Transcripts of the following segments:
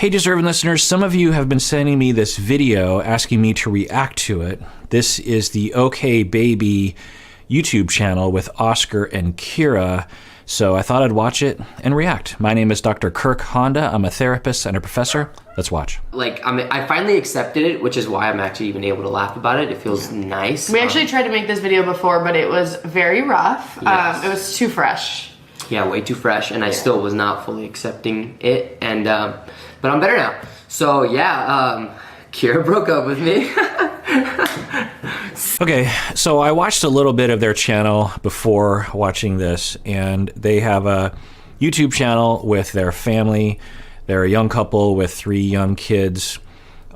Hey, deserving listeners, some of you have been sending me this video asking me to react to it. This is the OKBaby YouTube channel with Oscar and Kyra, so I thought I'd watch it and react. My name is Dr. Kirk Honda. I'm a therapist and a professor. Let's watch. I finally accepted it, which is why I'm actually even able to laugh about it. It feels nice. We actually tried to make this video before, but it was very rough. Yes. It was too fresh. Yeah, way too fresh, and I still was not fully accepting it, and but I'm better now. So yeah, Kyra broke up with me. Okay, so I watched a little bit of their channel before watching this, and they have a YouTube channel with their family. They're a young couple with 3 young kids,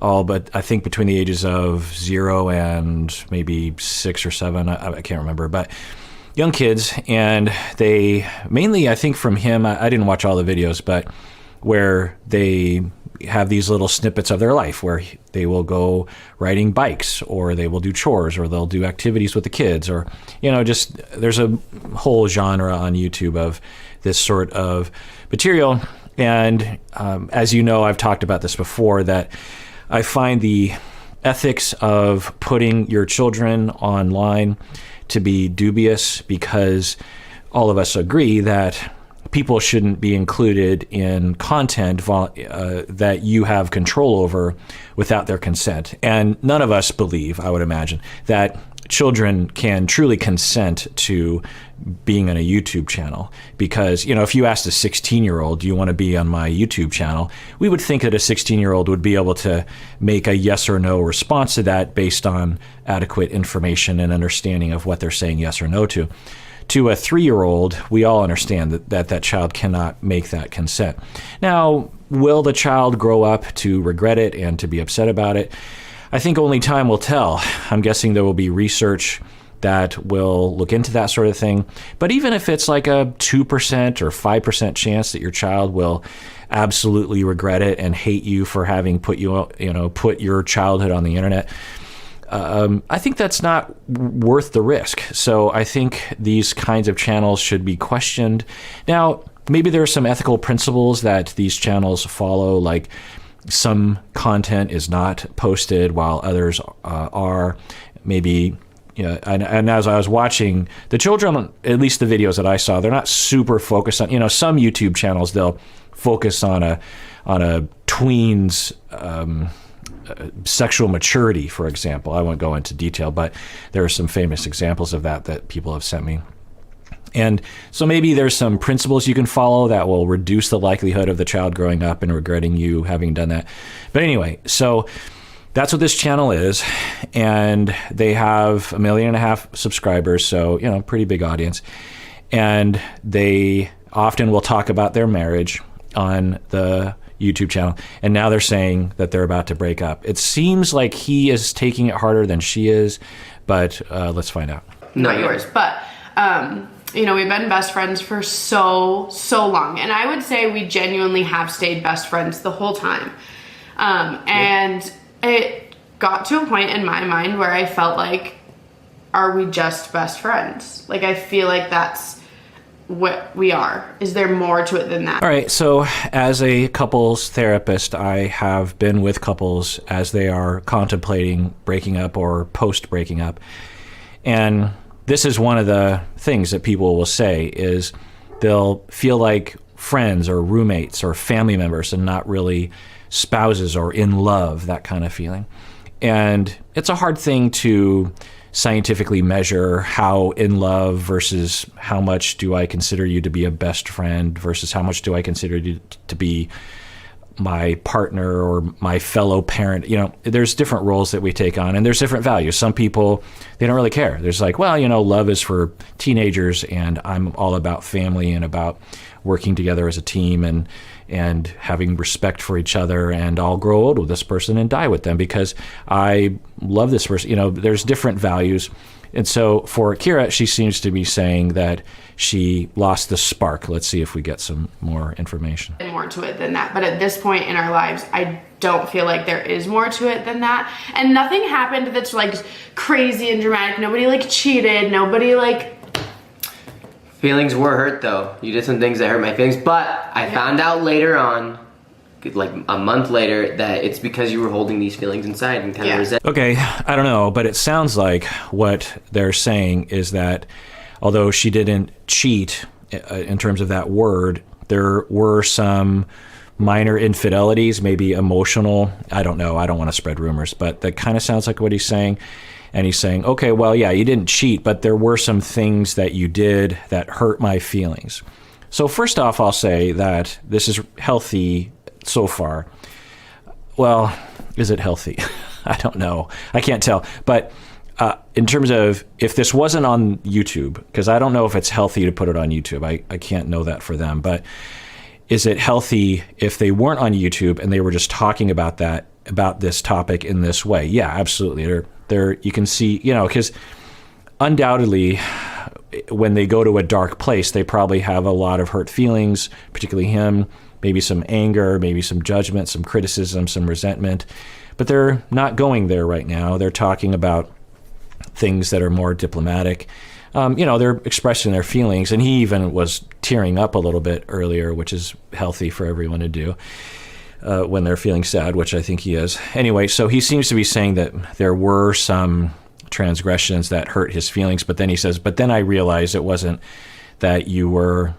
all but I think between the ages of 0 and maybe 6 or 7, I can't remember, but young kids. And they mainly, I think from him, I didn't watch all the videos, but where they have these little snippets of their life where they will go riding bikes, or they will do chores, or they'll do activities with the kids, or, you know, just there's a whole genre on YouTube of this sort of material. And as you know, I've talked about this before, that I find the ethics of putting your children online to be dubious, because all of us agree that people shouldn't be included in content that you have control over without their consent. And none of us believe, I would imagine, that children can truly consent to being on a YouTube channel. Because, you know, if you asked a 16-year-old, do you want to be on my YouTube channel? We would think that a 16-year-old would be able to make a yes or no response to that based on adequate information and understanding of what they're saying yes or no to. To a 3-year-old, we all understand that child cannot make that consent. Now, will the child grow up to regret it and to be upset about it? I think only time will tell. I'm guessing there will be research that will look into that sort of thing. But even if it's like a 2% or 5% chance that your child will absolutely regret it and hate you for having put your childhood on the internet, I think that's not worth the risk. So I think these kinds of channels should be questioned. Now, maybe there are some ethical principles that these channels follow, like some content is not posted while others are. Maybe, you know, and as I was watching, the children, at least the videos that I saw, they're not super focused on, you know, some YouTube channels, they'll focus on a tween's sexual maturity, for example. I won't go into detail, but there are some famous examples of that people have sent me. And so maybe there's some principles you can follow that will reduce the likelihood of the child growing up and regretting you having done that. But anyway, so that's what this channel is. And they have 1.5 million subscribers, so, you know, pretty big audience. And they often will talk about their marriage on the YouTube channel, and now they're saying that they're about to break up. It seems like he is taking it harder than she is, but let's find out. Not yours, but you know, we've been best friends for so long, and I would say we genuinely have stayed best friends the whole time. And it got to a point in my mind where I felt like, are we just best friends? Like, I feel like that's what we are. Is there more to it than that? All right, so as a couples therapist, I have been with couples as they are contemplating breaking up or post breaking up. And this is one of the things that people will say is they'll feel like friends or roommates or family members and not really spouses or in love, that kind of feeling. And it's a hard thing to scientifically measure, how in love versus how much do I consider you to be a best friend versus how much do I consider you to be my partner or my fellow parent. You know, there's different roles that we take on, and there's different values. Some people, they don't really care. There's like, well, you know, love is for teenagers, and I'm all about family and about working together as a team and having respect for each other, and I'll grow old with this person and die with them because I love this person. You know, there's different values. And so for Kyra, she seems to be saying that she lost the spark. Let's see if we get some more information. And more to it than that. But at this point in our lives, I don't feel like there is more to it than that. And nothing happened that's like crazy and dramatic. Nobody like cheated. Nobody like... Feelings were hurt though. You did some things that hurt my feelings, but I found out later on like a month later that it's because you were holding these feelings inside and kind of resent. Okay, I don't know, but it sounds like what they're saying is that although she didn't cheat in terms of that word, there were some minor infidelities, maybe emotional. I don't know. I don't want to spread rumors, but that kind of sounds like what he's saying. And he's saying, okay, well, yeah, you didn't cheat, but there were some things that you did that hurt my feelings. So first off, I'll say that this is healthy so far. Well, is it healthy? I don't know. I can't tell. But in terms of if this wasn't on YouTube, because I don't know if it's healthy to put it on YouTube. I can't know that for them. But is it healthy if they weren't on YouTube and they were just talking about this topic in this way? Yeah, absolutely. You can see, because undoubtedly when they go to a dark place, they probably have a lot of hurt feelings, particularly him, maybe some anger, maybe some judgment, some criticism, some resentment. But they're not going there right now. They're talking about things that are more diplomatic. They're expressing their feelings. And he even was tearing up a little bit earlier, which is healthy for everyone to do when they're feeling sad, which I think he is. Anyway, so he seems to be saying that there were some transgressions that hurt his feelings. But then he says, but then I realized it wasn't that you were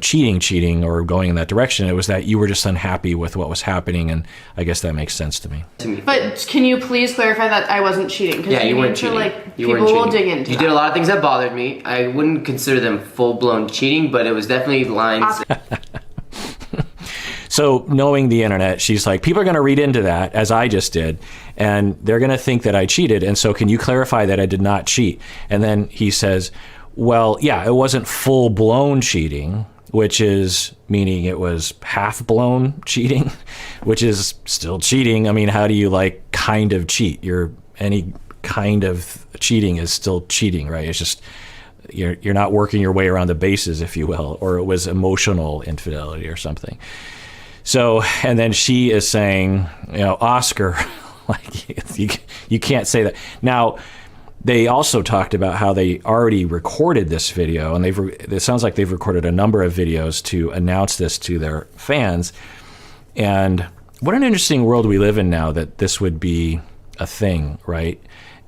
cheating or going in that direction. It was that you were just unhappy with what was happening, and I guess that makes sense to me. But can you please clarify that I wasn't cheating? Yeah, you weren't cheating. People will dig into You did a lot of things that bothered me. I wouldn't consider them full-blown cheating, but it was definitely lines. So knowing the internet, she's like, people are going to read into that, as I just did, and they're going to think that I cheated, and so can you clarify that I did not cheat? And then he says, well, yeah, it wasn't full-blown cheating, which is meaning it was half-blown cheating, which is still cheating. I mean, how do you kind of cheat? Any kind of cheating is still cheating, right? It's just you're not working your way around the bases, if you will, or it was emotional infidelity or something. So, and then she is saying, Oscar, you can't say that. Now, they also talked about how they already recorded this video, and it sounds like they've recorded a number of videos to announce this to their fans. And what an interesting world we live in now that this would be a thing, right?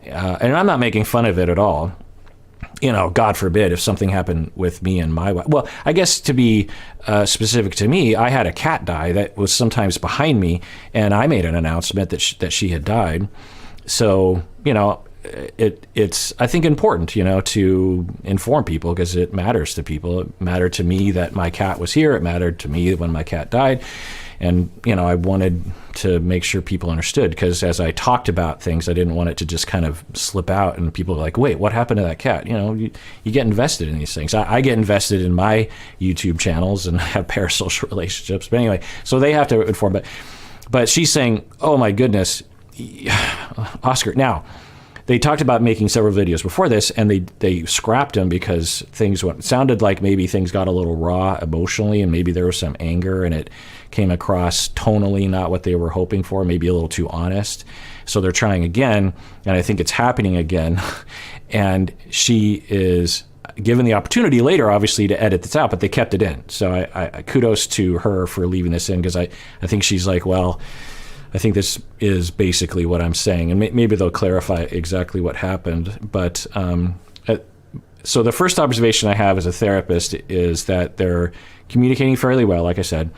And I'm not making fun of it at all. God forbid if something happened with me and my wife. Well, I guess to be specific to me, I had a cat die that was sometimes behind me, and I made an announcement that she had died. So, it's I think important, to inform people because it matters to people. It mattered to me that my cat was here. It mattered to me when my cat died. And, I wanted to make sure people understood because as I talked about things, I didn't want it to just kind of slip out and people are like, wait, what happened to that cat? You get invested in these things. I get invested in my YouTube channels and have parasocial relationships. But anyway, so they have to inform. But she's saying, oh, my goodness, Oscar. Now, they talked about making several videos before this, and they scrapped them because sounded like maybe things got a little raw emotionally, and maybe there was some anger, and it came across tonally not what they were hoping for, maybe a little too honest. So they're trying again, and I think it's happening again. And she is given the opportunity later, obviously, to edit this out, but they kept it in. So I kudos to her for leaving this in because I think she's like, well, I think this is basically what I'm saying, and maybe they'll clarify exactly what happened. But so the first observation I have as a therapist is that they're communicating fairly well, like I said.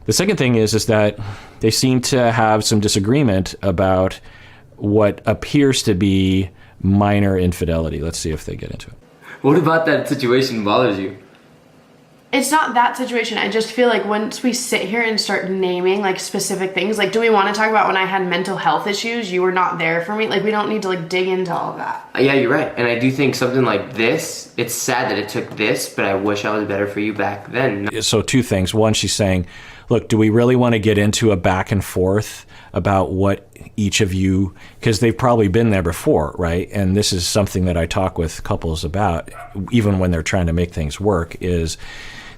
The second thing is that they seem to have some disagreement about what appears to be minor infidelity. Let's see if they get into it. What about that situation bothers you? It's not that situation. I just feel like once we sit here and start naming specific things, do we want to talk about when I had mental health issues? You were not there for me. We don't need to dig into all of that. Yeah, you're right. And I do think something like this, it's sad that it took this, but I wish I was better for you back then. So two things. One, she's saying, look, do we really want to get into a back and forth about what each of you, because they've probably been there before, right? And this is something that I talk with couples about, even when they're trying to make things work, is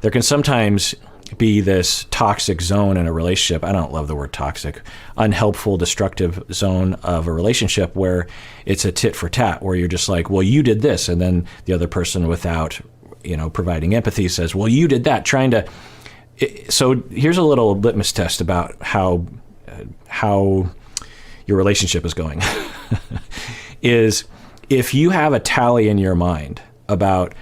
there can sometimes be this toxic zone in a relationship. I don't love the word toxic, unhelpful, destructive zone of a relationship where it's a tit for tat, where you're just like, well, you did this. And then the other person, without, providing empathy, says, well, you did that, trying to So here's a little litmus test about how your relationship is going. Is if you have a tally in your mind about,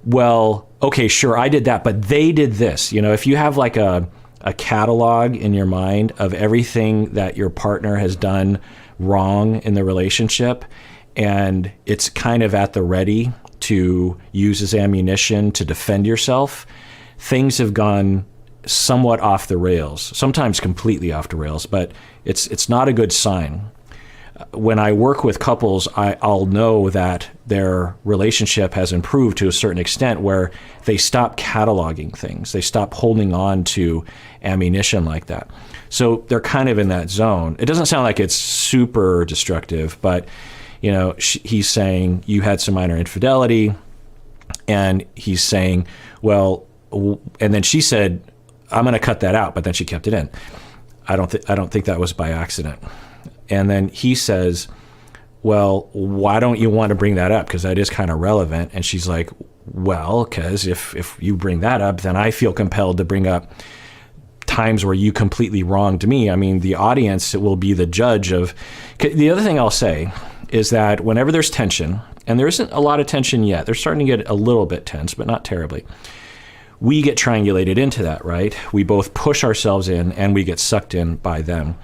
well, okay, sure, I did that, but they did this. You know, if you have like a catalog in your mind of everything that your partner has done wrong in the relationship, and it's kind of at the ready to use as ammunition to defend yourself, things have gone somewhat off the rails, sometimes completely off the rails, but it's not a good sign. When I work with couples, I'll know that their relationship has improved to a certain extent where they stop cataloging things. They stop holding on to ammunition like that. So they're kind of in that zone. It doesn't sound like it's super destructive, but you know, he's saying you had some minor infidelity, and he's saying, well, and then she said, I'm going to cut that out, but then she kept it in. I don't think that was by accident. And then he says, well, why don't you want to bring that up? Because that is kind of relevant. And she's like, well, because if you bring that up, then I feel compelled to bring up times where you completely wronged me. I mean, the audience will be the judge of... The other thing I'll say is that whenever there's tension, and there isn't a lot of tension yet, they're starting to get a little bit tense, but not terribly. We get triangulated into that, right? We both push ourselves in and we get sucked in by them.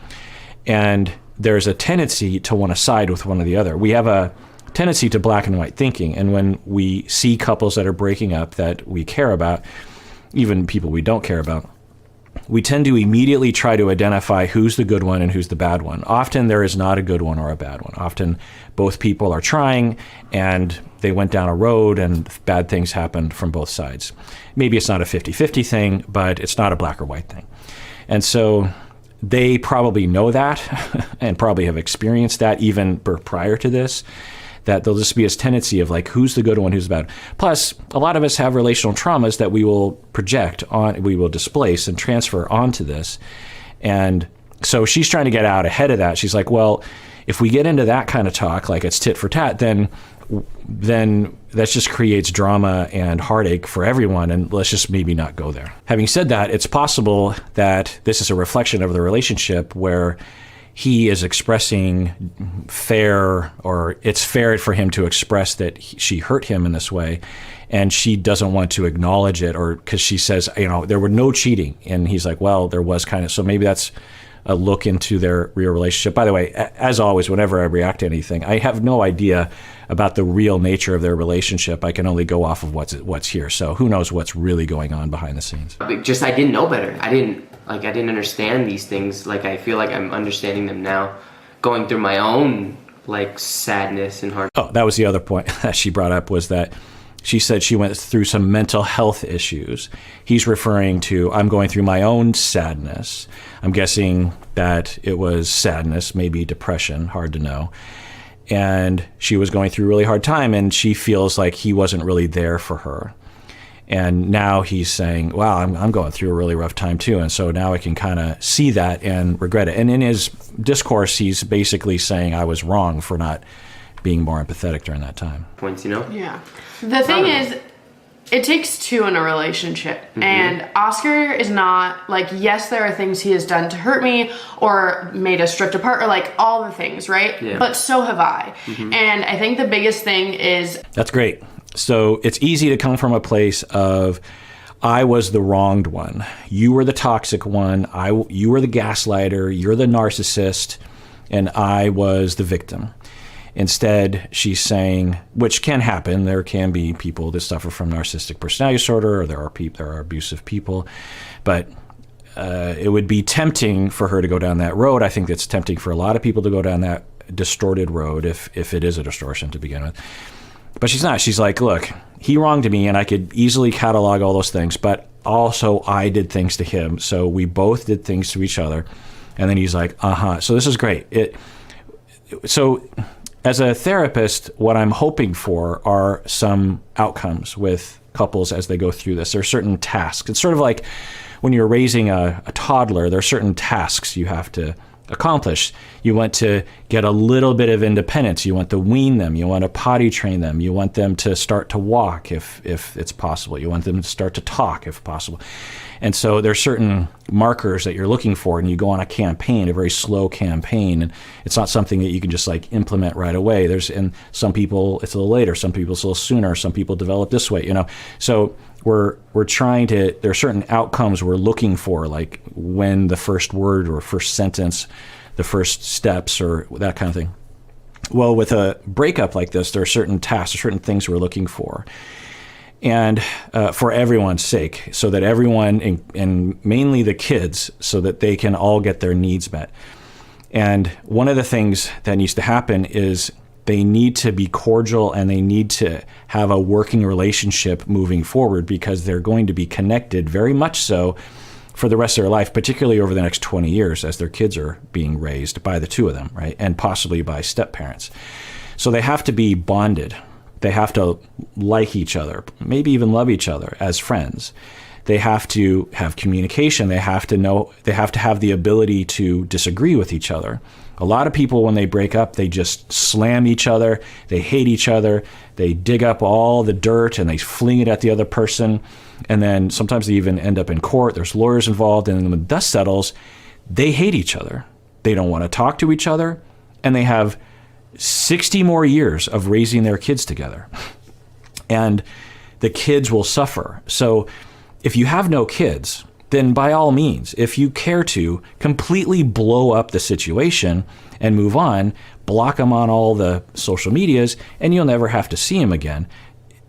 And there's a tendency to want to side with one or the other. We have a tendency to black and white thinking. And when we see couples that are breaking up that we care about, even people we don't care about, we tend to immediately try to identify who's the good one and who's the bad one. Often there is not a good one or a bad one. Often both people are trying and they went down a road and bad things happened from both sides. Maybe it's not a 50-50 thing, but it's not a black or white thing. And so they probably know that and probably have experienced that even prior to this, that there'll just be this tendency of like, who's the good one, who's the bad. Plus, a lot of us have relational traumas that we will project on, we will displace and transfer onto this. And so she's trying to get out ahead of that. She's like, well, if we get into that kind of talk, like it's tit for tat, then that just creates drama and heartache for everyone, and let's just maybe not go there. Having said that, it's possible that this is a reflection of the relationship where he is expressing fair, or it's fair for him to express that she hurt him in this way, and she doesn't want to acknowledge it, or because she says, you know, there were no cheating, and he's like, well, there was kind of, so maybe that's a look into their real relationship. By the way, as always, whenever I react to anything, I have no idea about the real nature of their relationship. I can only go off of what's here. So who knows what's really going on behind the scenes. Just I didn't know better. I didn't understand these things. Like I feel like I'm understanding them now, going through my own like sadness and heart. Oh, that was the other point that she brought up, was that she said she went through some mental health issues. He's referring to, I'm going through my own sadness. I'm guessing that it was sadness, maybe depression, hard to know. And she was going through a really hard time, and she feels like he wasn't really there for her. And now he's saying, wow, I'm going through a really rough time too. And so now I can kind of see that and regret it. And in his discourse, he's basically saying I was wrong for not being more empathetic during that time. Points, you know? Yeah. The thing is, it takes two in a relationship. Mm-hmm. And Oscar is not like, yes, there are things he has done to hurt me or made us drift apart or like all the things, right? Yeah. But so have I. Mm-hmm. And I think the biggest thing is... That's great. So it's easy to come from a place of, I was the wronged one. You were the toxic one. You were the gaslighter. You're the narcissist. And I was the victim. Instead, she's saying, which can happen, there can be people that suffer from narcissistic personality disorder, or there are abusive people, but it would be tempting for her to go down that road. I think it's tempting for a lot of people to go down that distorted road, if it is a distortion to begin with. But she's not. She's like, look, he wronged me, and I could easily catalog all those things, but also I did things to him, so we both did things to each other. And then he's like, so this is great. So as a therapist, what I'm hoping for are some outcomes with couples as they go through this. There are certain tasks. It's sort of like when you're raising a toddler, there are certain tasks you have to accomplish. You want to get a little bit of independence. You want to wean them. You want to potty train them. You want them to start to walk if it's possible. You want them to start to talk if possible. And so there's certain markers that you're looking for, and you go on a campaign, a very slow campaign, and it's not something that you can just like implement right away. And some people it's a little later, some people it's a little sooner, some people develop this way, So we're trying to, there are certain outcomes we're looking for, like when the first word or first sentence, the first steps or that kind of thing. Well, with a breakup like this, there are certain tasks, or certain things we're looking for. And for everyone's sake, so that everyone, and mainly the kids, so that they can all get their needs met. And one of the things that needs to happen is they need to be cordial, and they need to have a working relationship moving forward, because they're going to be connected very much so for the rest of their life, particularly over the next 20 years as their kids are being raised by the two of them, right? And possibly by step-parents. So they have to be bonded. They have to like each other, maybe even love each other as friends. They have to have communication. They have to have the ability to disagree with each other. A lot of people, when they break up, they just slam each other. They hate each other. They dig up all the dirt and they fling it at the other person. And then sometimes they even end up in court. There's lawyers involved. And then when dust settles, they hate each other. They don't want to talk to each other. And they have 60 more years of raising their kids together. And the kids will suffer. So if you have no kids, then by all means, if you care to, completely blow up the situation and move on, block them on all the social medias, and you'll never have to see them again.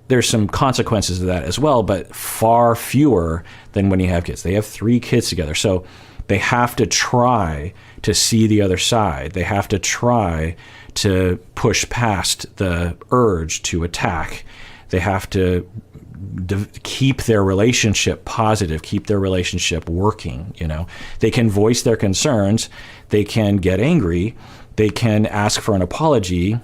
There's some consequences of that as well, but far fewer than when you have kids. They have 3 kids together. So they have to try to see the other side. They have to try to push past the urge to attack. They have to keep their relationship positive, keep their relationship working. They can voice their concerns, they can get angry, they can ask for an apology,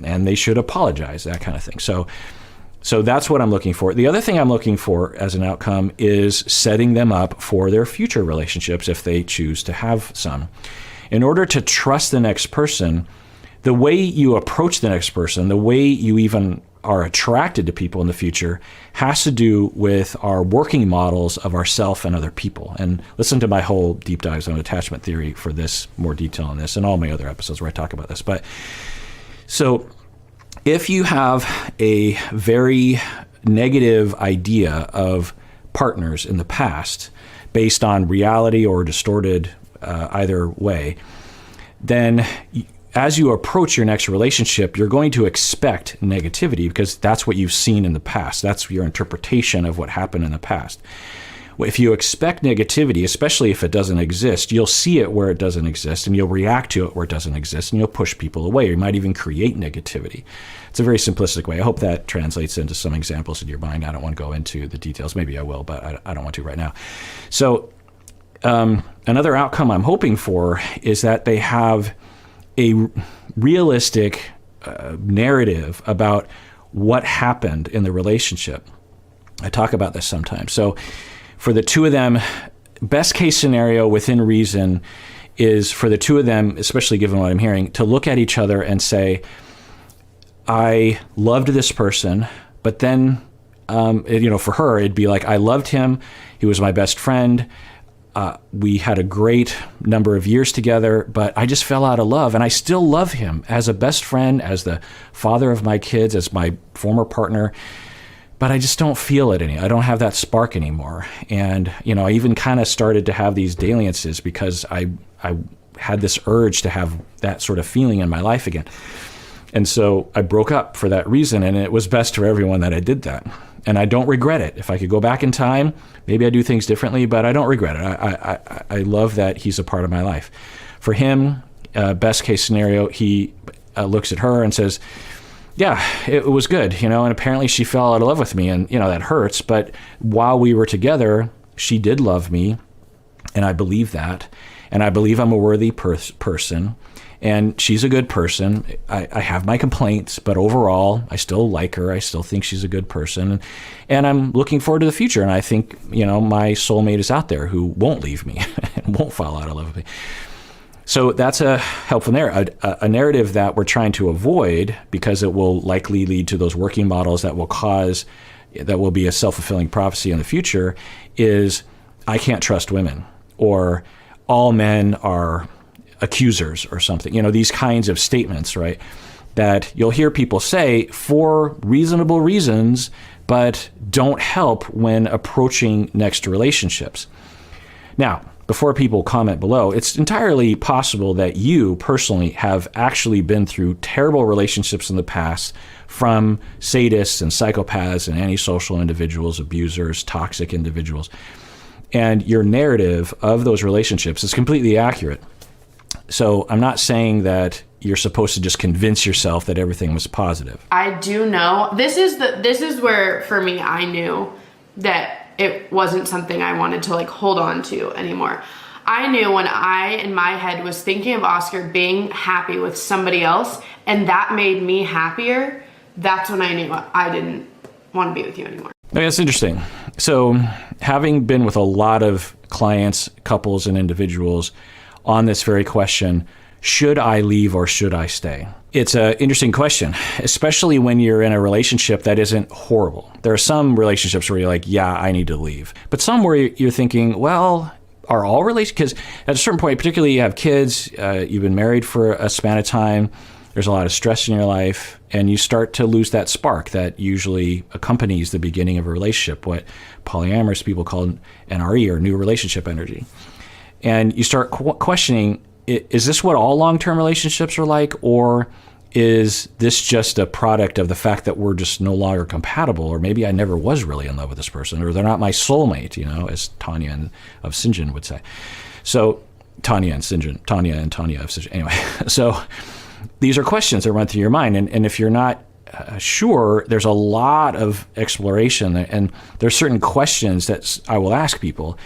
and they should apologize, that kind of thing. So that's what I'm looking for. The other thing I'm looking for as an outcome is setting them up for their future relationships if they choose to have some. In order to trust the next person, the way you approach the next person, the way you even are attracted to people in the future, has to do with our working models of ourself and other people. And listen to my whole deep dives on attachment theory for this, more detail on this, and all my other episodes where I talk about this. But so if you have a very negative idea of partners in the past based on reality or distorted either way, then as you approach your next relationship, you're going to expect negativity because that's what you've seen in the past. That's your interpretation of what happened in the past. If you expect negativity, especially if it doesn't exist, you'll see it where it doesn't exist, and you'll react to it where it doesn't exist, and you'll push people away. You might even create negativity. It's a very simplistic way. I hope that translates into some examples in your mind. I don't want to go into the details. Maybe I will, but I don't want to right now. So another outcome I'm hoping for is that they have a realistic narrative about what happened in the relationship. I talk about this sometimes. So for the two of them, best case scenario within reason is for the two of them, especially given what I'm hearing, to look at each other and say, I loved this person, but then, for her, it'd be like, I loved him. He was my best friend. We had a great number of years together, but I just fell out of love. And I still love him as a best friend, as the father of my kids, as my former partner. But I just don't feel it I don't have that spark anymore. And, I even kind of started to have these dalliances because I had this urge to have that sort of feeling in my life again. And so I broke up for that reason, and it was best for everyone that I did that. And I don't regret it. If I could go back in time, maybe I'd do things differently, but I don't regret it. I love that he's a part of my life. For him, best case scenario, he looks at her and says, yeah, it was good, and apparently she fell out of love with me, and, that hurts. But while we were together, she did love me, and I believe that. And I believe I'm a worthy person. And she's a good person. I have my complaints, but overall, I still like her. I still think she's a good person. And I'm looking forward to the future. And I think, my soulmate is out there who won't leave me and won't fall out of love with me. So that's a helpful narrative, a narrative that we're trying to avoid because it will likely lead to those working models that will be a self-fulfilling prophecy in the future is I can't trust women, or all men are accusers or something. These kinds of statements, right? That you'll hear people say for reasonable reasons, but don't help when approaching next relationships. Now, before people comment below, it's entirely possible that you personally have actually been through terrible relationships in the past from sadists and psychopaths and antisocial individuals, abusers, toxic individuals. And your narrative of those relationships is completely accurate. So I'm not saying that you're supposed to just convince yourself that everything was positive. I do know. This is where, for me, I knew that it wasn't something I wanted to hold on to anymore. I knew when I, in my head, was thinking of Oscar being happy with somebody else, and that made me happier, that's when I knew I didn't want to be with you anymore. Okay, that's interesting. So having been with a lot of clients, couples, and individuals on this very question, should I leave or should I stay? It's an interesting question, especially when you're in a relationship that isn't horrible. There are some relationships where you're like, yeah, I need to leave. But some where you're thinking, well, are all relationships? Because at a certain point, particularly you have kids, you've been married for a span of time, there's a lot of stress in your life, and you start to lose that spark that usually accompanies the beginning of a relationship, what polyamorous people call NRE, or new relationship energy. And you start questioning, is this what all long-term relationships are like, or is this just a product of the fact that we're just no longer compatible, or maybe I never was really in love with this person, or they're not my soulmate, as Tanya of Sinjin would say. So Tanya and Tanya of Sinjin. Anyway, so these are questions that run through your mind, and if you're not sure, there's a lot of exploration, and there's certain questions that I will ask people.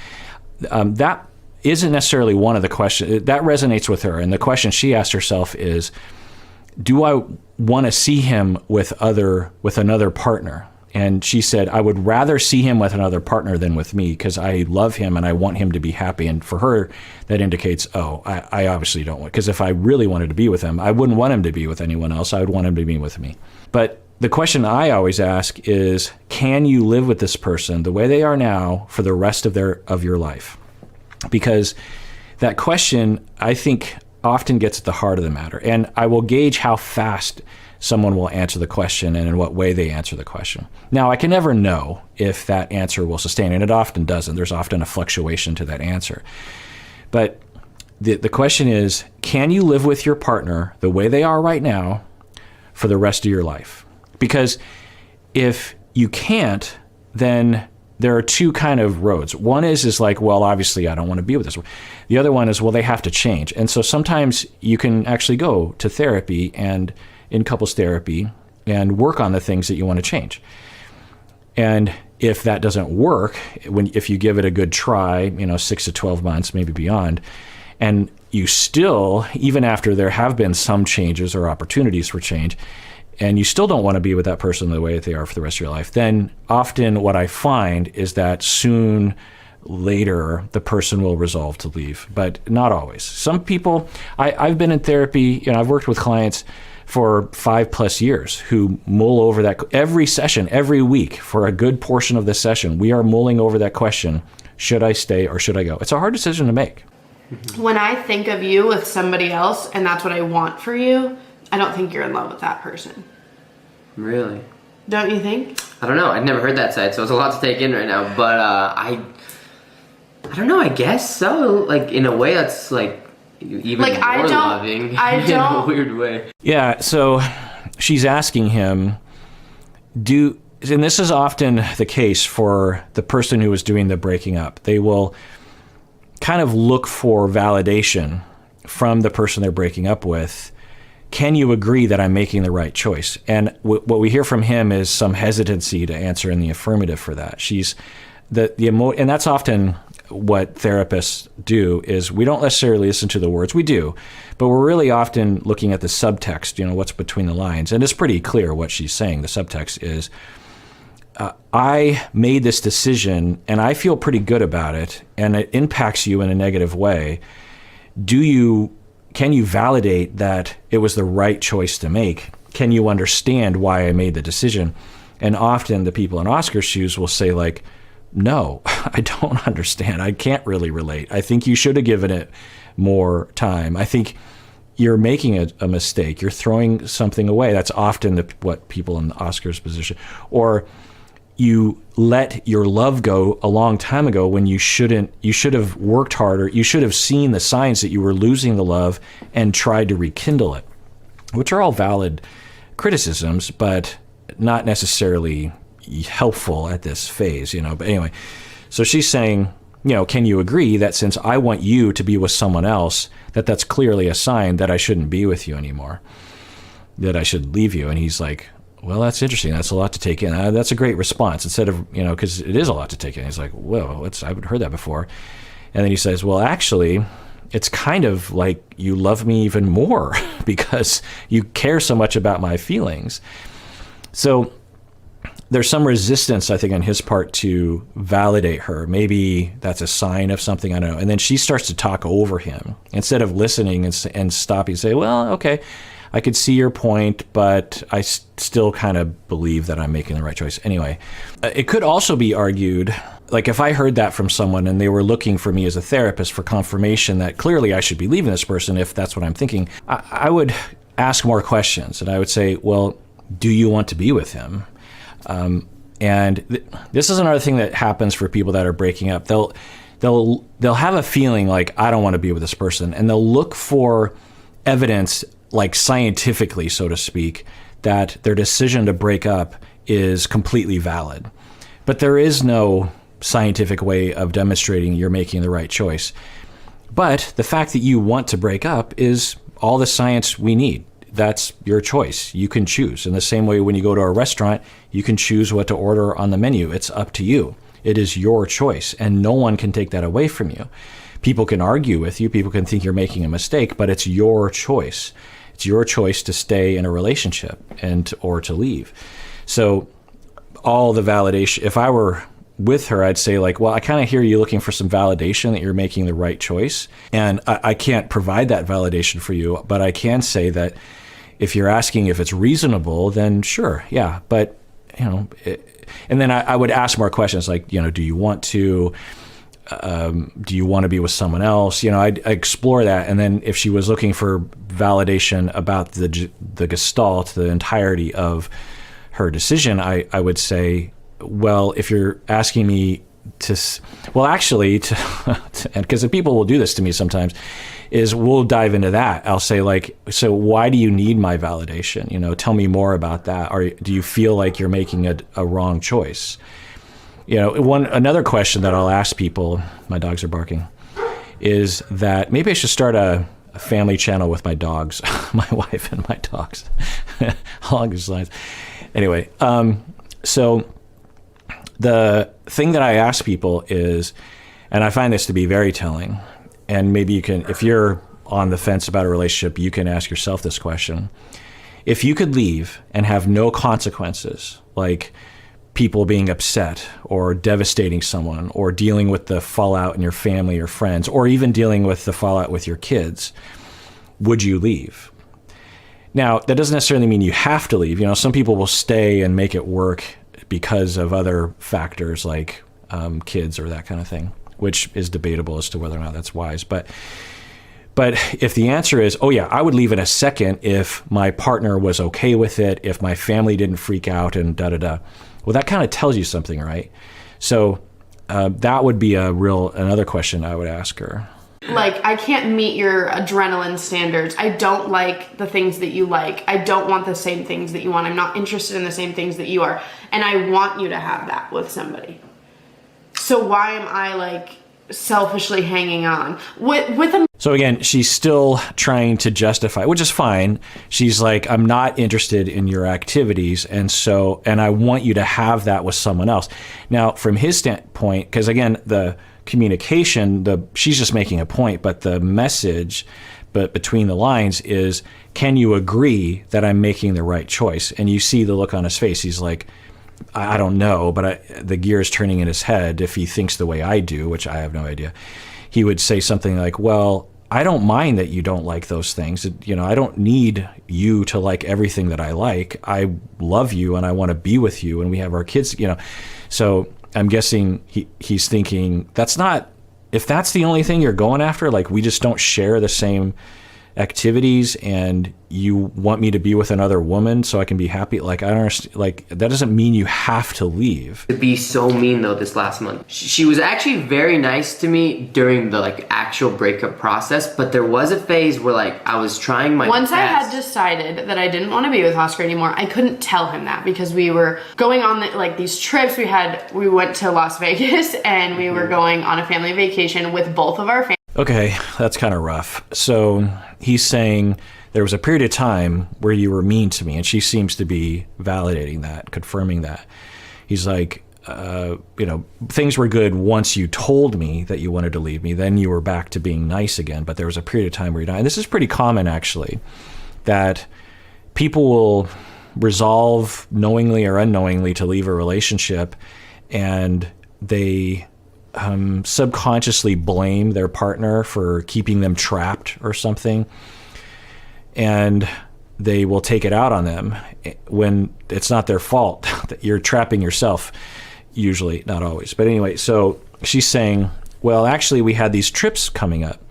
That isn't necessarily one of the questions that resonates with her. And the question she asked herself is, do I want to see him with another partner? And she said, I would rather see him with another partner than with me because I love him and I want him to be happy. And for her, that indicates, I obviously don't want, because if I really wanted to be with him, I wouldn't want him to be with anyone else. I would want him to be with me. But the question I always ask is, can you live with this person the way they are now for the rest of your life? Because that question, I think, often gets at the heart of the matter. And I will gauge how fast someone will answer the question and in what way they answer the question. Now, I can never know if that answer will sustain, and it often doesn't. There's often a fluctuation to that answer. But the question is, can you live with your partner the way they are right now for the rest of your life? Because if you can't, then there are two kind of roads. One is like, well, obviously I don't want to be with this one. The other one is, well, they have to change. And so sometimes you can actually go to therapy and in couples therapy and work on the things that you want to change. And if that doesn't work, if you give it a good try, 6 to 12 months, maybe beyond, and you still, even after there have been some changes or opportunities for change, and you still don't want to be with that person the way that they are for the rest of your life, then often what I find is that soon later the person will resolve to leave, but not always. Some people, I've been in therapy, I've worked with clients for 5+ years who mull over that every session, every week for a good portion of the session. We are mulling over that question, should I stay or should I go? It's a hard decision to make. When I think of you with somebody else and that's what I want for you, I don't think you're in love with that person. Really? Don't you think? I don't know. I've never heard that side, so it's a lot to take in right now. But I don't know. I guess so. Like in a way, that's like even more loving. I don't. In a weird way. Yeah. So she's asking him, and this is often the case for the person who is doing the breaking up. They will kind of look for validation from the person they're breaking up with. Can you agree that I'm making the right choice? And what we hear from him is some hesitancy to answer in the affirmative for that. And that's often what therapists do, is we don't necessarily listen to the words. We do, but we're really often looking at the subtext, what's between the lines. And it's pretty clear what she's saying. The subtext is, I made this decision and I feel pretty good about it, and it impacts you in a negative way. Do you can you validate that it was the right choice to make? Can you understand why I made the decision? And often the people in Oscar's shoes will say like, no, I don't understand. I can't really relate. I think you should have given it more time. I think you're making a mistake. You're throwing something away. That's often what people in Oscar's position. Or you let your love go a long time ago when you shouldn't. You should have worked harder. You should have seen the signs that you were losing the love and tried to rekindle it, which are all valid criticisms, but not necessarily helpful at this phase, But anyway, so she's saying, can you agree that since I want you to be with someone else, that's clearly a sign that I shouldn't be with you anymore, that I should leave you? And he's like, well, that's interesting. That's a lot to take in. That's a great response. Instead of, because it is a lot to take in. He's like, whoa, I haven't heard that before. And then he says, well, actually, it's kind of like you love me even more because you care so much about my feelings. So there's some resistance, I think, on his part to validate her. Maybe that's a sign of something, I don't know. And then she starts to talk over him instead of listening and stopping and say, well, okay, I could see your point, but I still kind of believe that I'm making the right choice. Anyway, it could also be argued, like if I heard that from someone and they were looking for me as a therapist for confirmation that clearly I should be leaving this person, if that's what I'm thinking, I would ask more questions. And I would say, well, do you want to be with him? This is another thing that happens for people that are breaking up. They'll have a feeling like, I don't want to be with this person, and they'll look for evidence, like scientifically, so to speak, that their decision to break up is completely valid. But there is no scientific way of demonstrating you're making the right choice. But the fact that you want to break up is all the science we need. That's your choice. You can choose. In the same way, when you go to a restaurant, you can choose what to order on the menu. It's up to you. It is your choice, and no one can take that away from you. People can argue with you. People can think you're making a mistake, but it's your choice. It's your choice to stay in a relationship or to leave. So all the validation, if I were with her, I'd say like, well, I kind of hear you looking for some validation that you're making the right choice. And I can't provide that validation for you, but I can say that if you're asking if it's reasonable, then sure, yeah. But, and then I would ask more questions like, do you want to be with someone else? I'd explore that. And then if she was looking for validation about the gestalt, the entirety of her decision, I would say, well, if you're asking me and because people will do this to me sometimes, is we'll dive into that. I'll say like, so why do you need my validation? Tell me more about that. Or do you feel like you're making a wrong choice? Another question that I'll ask people, my dogs are barking, is that maybe I should start a family channel with my dogs, my wife and my dogs, along these lines. Anyway, so the thing that I ask people is, and I find this to be very telling, and maybe you can, if you're on the fence about a relationship, you can ask yourself this question. If you could leave and have no consequences, like people being upset or devastating someone or dealing with the fallout in your family or friends, or even dealing with the fallout with your kids, would you leave? Now, that doesn't necessarily mean you have to leave. Some people will stay and make it work because of other factors like kids or that kind of thing, which is debatable as to whether or not that's wise. But if the answer is, oh yeah, I would leave in a second if my partner was okay with it, if my family didn't freak out and da-da-da, well, that kind of tells you something, right? So that would be another question I would ask her. Like, I can't meet your adrenaline standards. I don't like the things that you like. I don't want the same things that you want. I'm not interested in the same things that you are. And I want you to have that with somebody. So why am I like selfishly hanging on with a... So again, she's still trying to justify, which is fine. She's like, I'm not interested in your activities. And I want you to have that with someone else. Now, from his standpoint, because again, the communication, she's just making a point, but the message, but between the lines is, can you agree that I'm making the right choice? And you see the look on his face. He's like, I don't know, but the gear is turning in his head. If he thinks the way I do, which I have no idea, he would say something like, well, I don't mind that you don't like those things. I don't need you to like everything that I like. I love you and I want to be with you and we have our kids, So I'm guessing he's thinking if that's the only thing you're going after, like we just don't share the same activities and you want me to be with another woman so I can be happy. Like, I don't understand. Like, that doesn't mean you have to leave. To be so mean though this last month. She was actually very nice to me during the like actual breakup process, but there was a phase where like I was trying my Once best. I had decided that I didn't want to be with Oscar anymore, I couldn't tell him that because we were going on these trips. We went to Las Vegas and we were going on a family vacation with both of our families. Okay, that's kind of rough. So he's saying there was a period of time where you were mean to me, and she seems to be validating that, confirming that. He's like, things were good once you told me that you wanted to leave me. Then you were back to being nice again, but there was a period of time where you're not. And this is pretty common, actually, that people will resolve knowingly or unknowingly to leave a relationship, and they subconsciously blame their partner for keeping them trapped or something, and they will take it out on them when it's not their fault. That you're trapping yourself, usually, not always. But anyway, so she's saying, well, actually we had these trips coming up,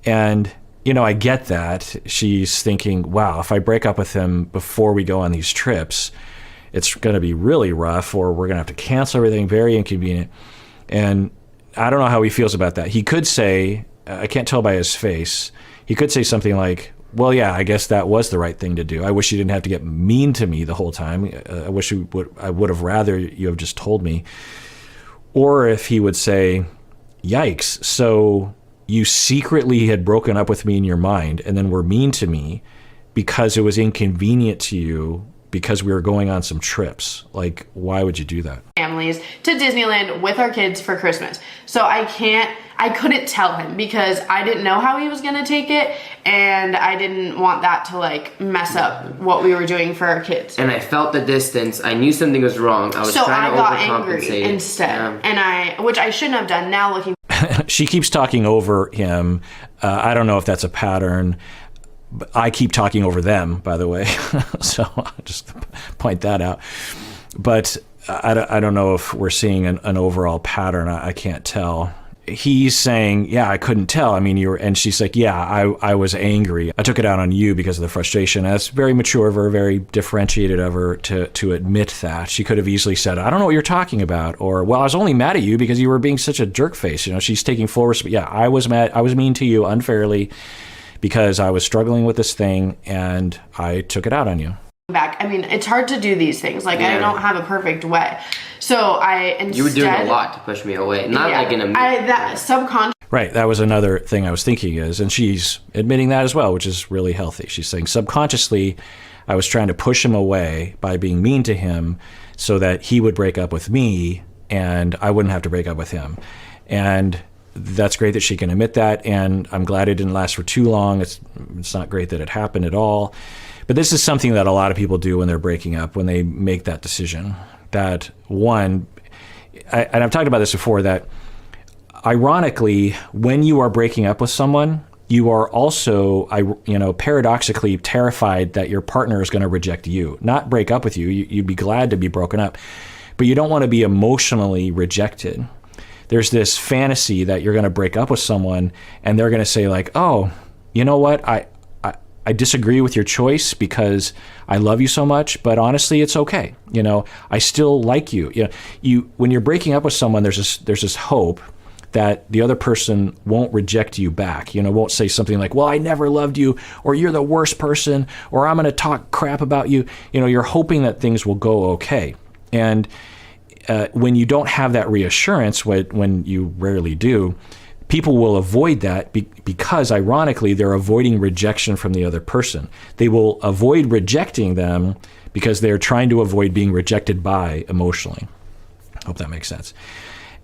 and I get that. She's thinking, wow, if I break up with him before we go on these trips, it's going to be really rough, or we're going to have to cancel everything, very inconvenient. And I don't know how he feels about that. He could say, I can't tell by his face, he could say something like, well, yeah, I guess that was the right thing to do. I wish you didn't have to get mean to me the whole time. I would have rather you have just told me. Or if he would say, yikes, so you secretly had broken up with me in your mind and then were mean to me because it was inconvenient to you because we were going on some trips. Like, why would you do that? Families to Disneyland with our kids for Christmas. So I couldn't tell him because I didn't know how he was going to take it, and I didn't want that to like mess up what we were doing for our kids. And I felt the distance. I knew something was wrong. I was trying to overcompensate. Angry instead. And which I shouldn't have done now looking. She keeps talking over him. I don't know if that's a pattern. I keep talking over them, by the way, so I'll just point that out. But I don't know if we're seeing an overall pattern. I can't tell. He's saying, yeah, I couldn't tell. I mean, and she's like, yeah, I was angry. I took it out on you because of the frustration. That's very mature of her, very differentiated of her to admit that. She could have easily said, I don't know what you're talking about. Or, well, I was only mad at you because you were being such a jerk face. She's taking full responsibility. Yeah, I was mad. I was mean to you unfairly because I was struggling with this thing and I took it out on you. Back. I mean, it's hard to do these things. Like, I don't have a perfect way. So you were doing a lot to push me away. Not like in a subconscious. Right. That was another thing I was thinking and she's admitting that as well, which is really healthy. She's saying subconsciously, I was trying to push him away by being mean to him so that he would break up with me and I wouldn't have to break up with him. And that's great that she can admit that, and I'm glad it didn't last for too long. It's not great that it happened at all. But this is something that a lot of people do when they're breaking up, when they make that decision. That one, and I've talked about this before, that ironically, when you are breaking up with someone, you are also, paradoxically terrified that your partner is going to reject you. Not break up with you. You'd be glad to be broken up, but you don't want to be emotionally rejected. There's this fantasy that you're going to break up with someone and they're going to say like, oh, you know what? I disagree with your choice because I love you so much, but honestly, it's okay. I still like you. When you're breaking up with someone, there's this hope that the other person won't reject you back, won't say something like, well, I never loved you, or you're the worst person, or I'm going to talk crap about you. You're hoping that things will go okay. And when you don't have that reassurance, when you rarely do, people will avoid that because, ironically, they're avoiding rejection from the other person. They will avoid rejecting them because they're trying to avoid being rejected by emotionally. Hope that makes sense.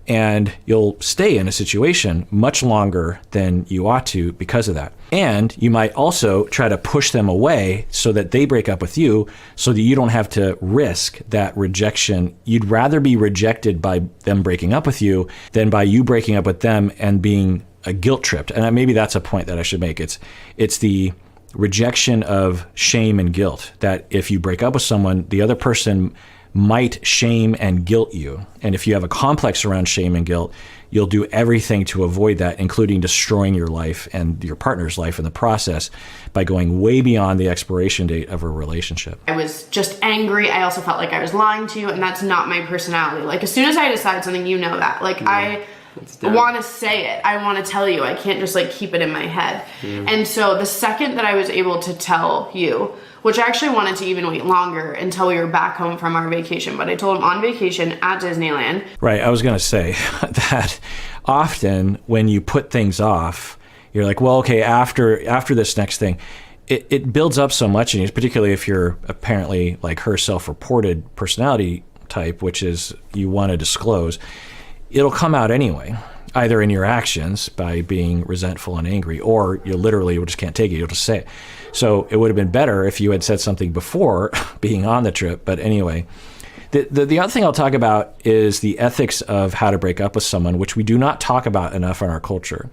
And you'll stay in a situation much longer than you ought to because of that. And you might also try to push them away so that they break up with you so that you don't have to risk that rejection. You'd rather be rejected by them breaking up with you than by you breaking up with them and being guilt tripped. And maybe that's a point that I should make. It's the rejection of shame and guilt, that if you break up with someone, the other person might shame and guilt you. And if you have a complex around shame and guilt, you'll do everything to avoid that, including destroying your life and your partner's life in the process by going way beyond the expiration date of a relationship. I was just angry. I also felt like I was lying to you, and that's not my personality. Like, as soon as I decide something, you know that. Like, I want to say it. I want to tell you. I can't just like keep it in my head. And so the second that I was able to tell you, which I actually wanted to even wait longer until we were back home from our vacation, but I told him on vacation at Disneyland. Right. I was going to say that often when you put things off, you're like, well, okay, after this next thing, it builds up so much in you, particularly if you're apparently like her self-reported personality type, which is you want to disclose. It'll come out anyway, either in your actions by being resentful and angry, or you literally just can't take it. You'll just say it. So it would have been better if you had said something before being on the trip. But anyway, the other thing I'll talk about is the ethics of how to break up with someone, which we do not talk about enough in our culture.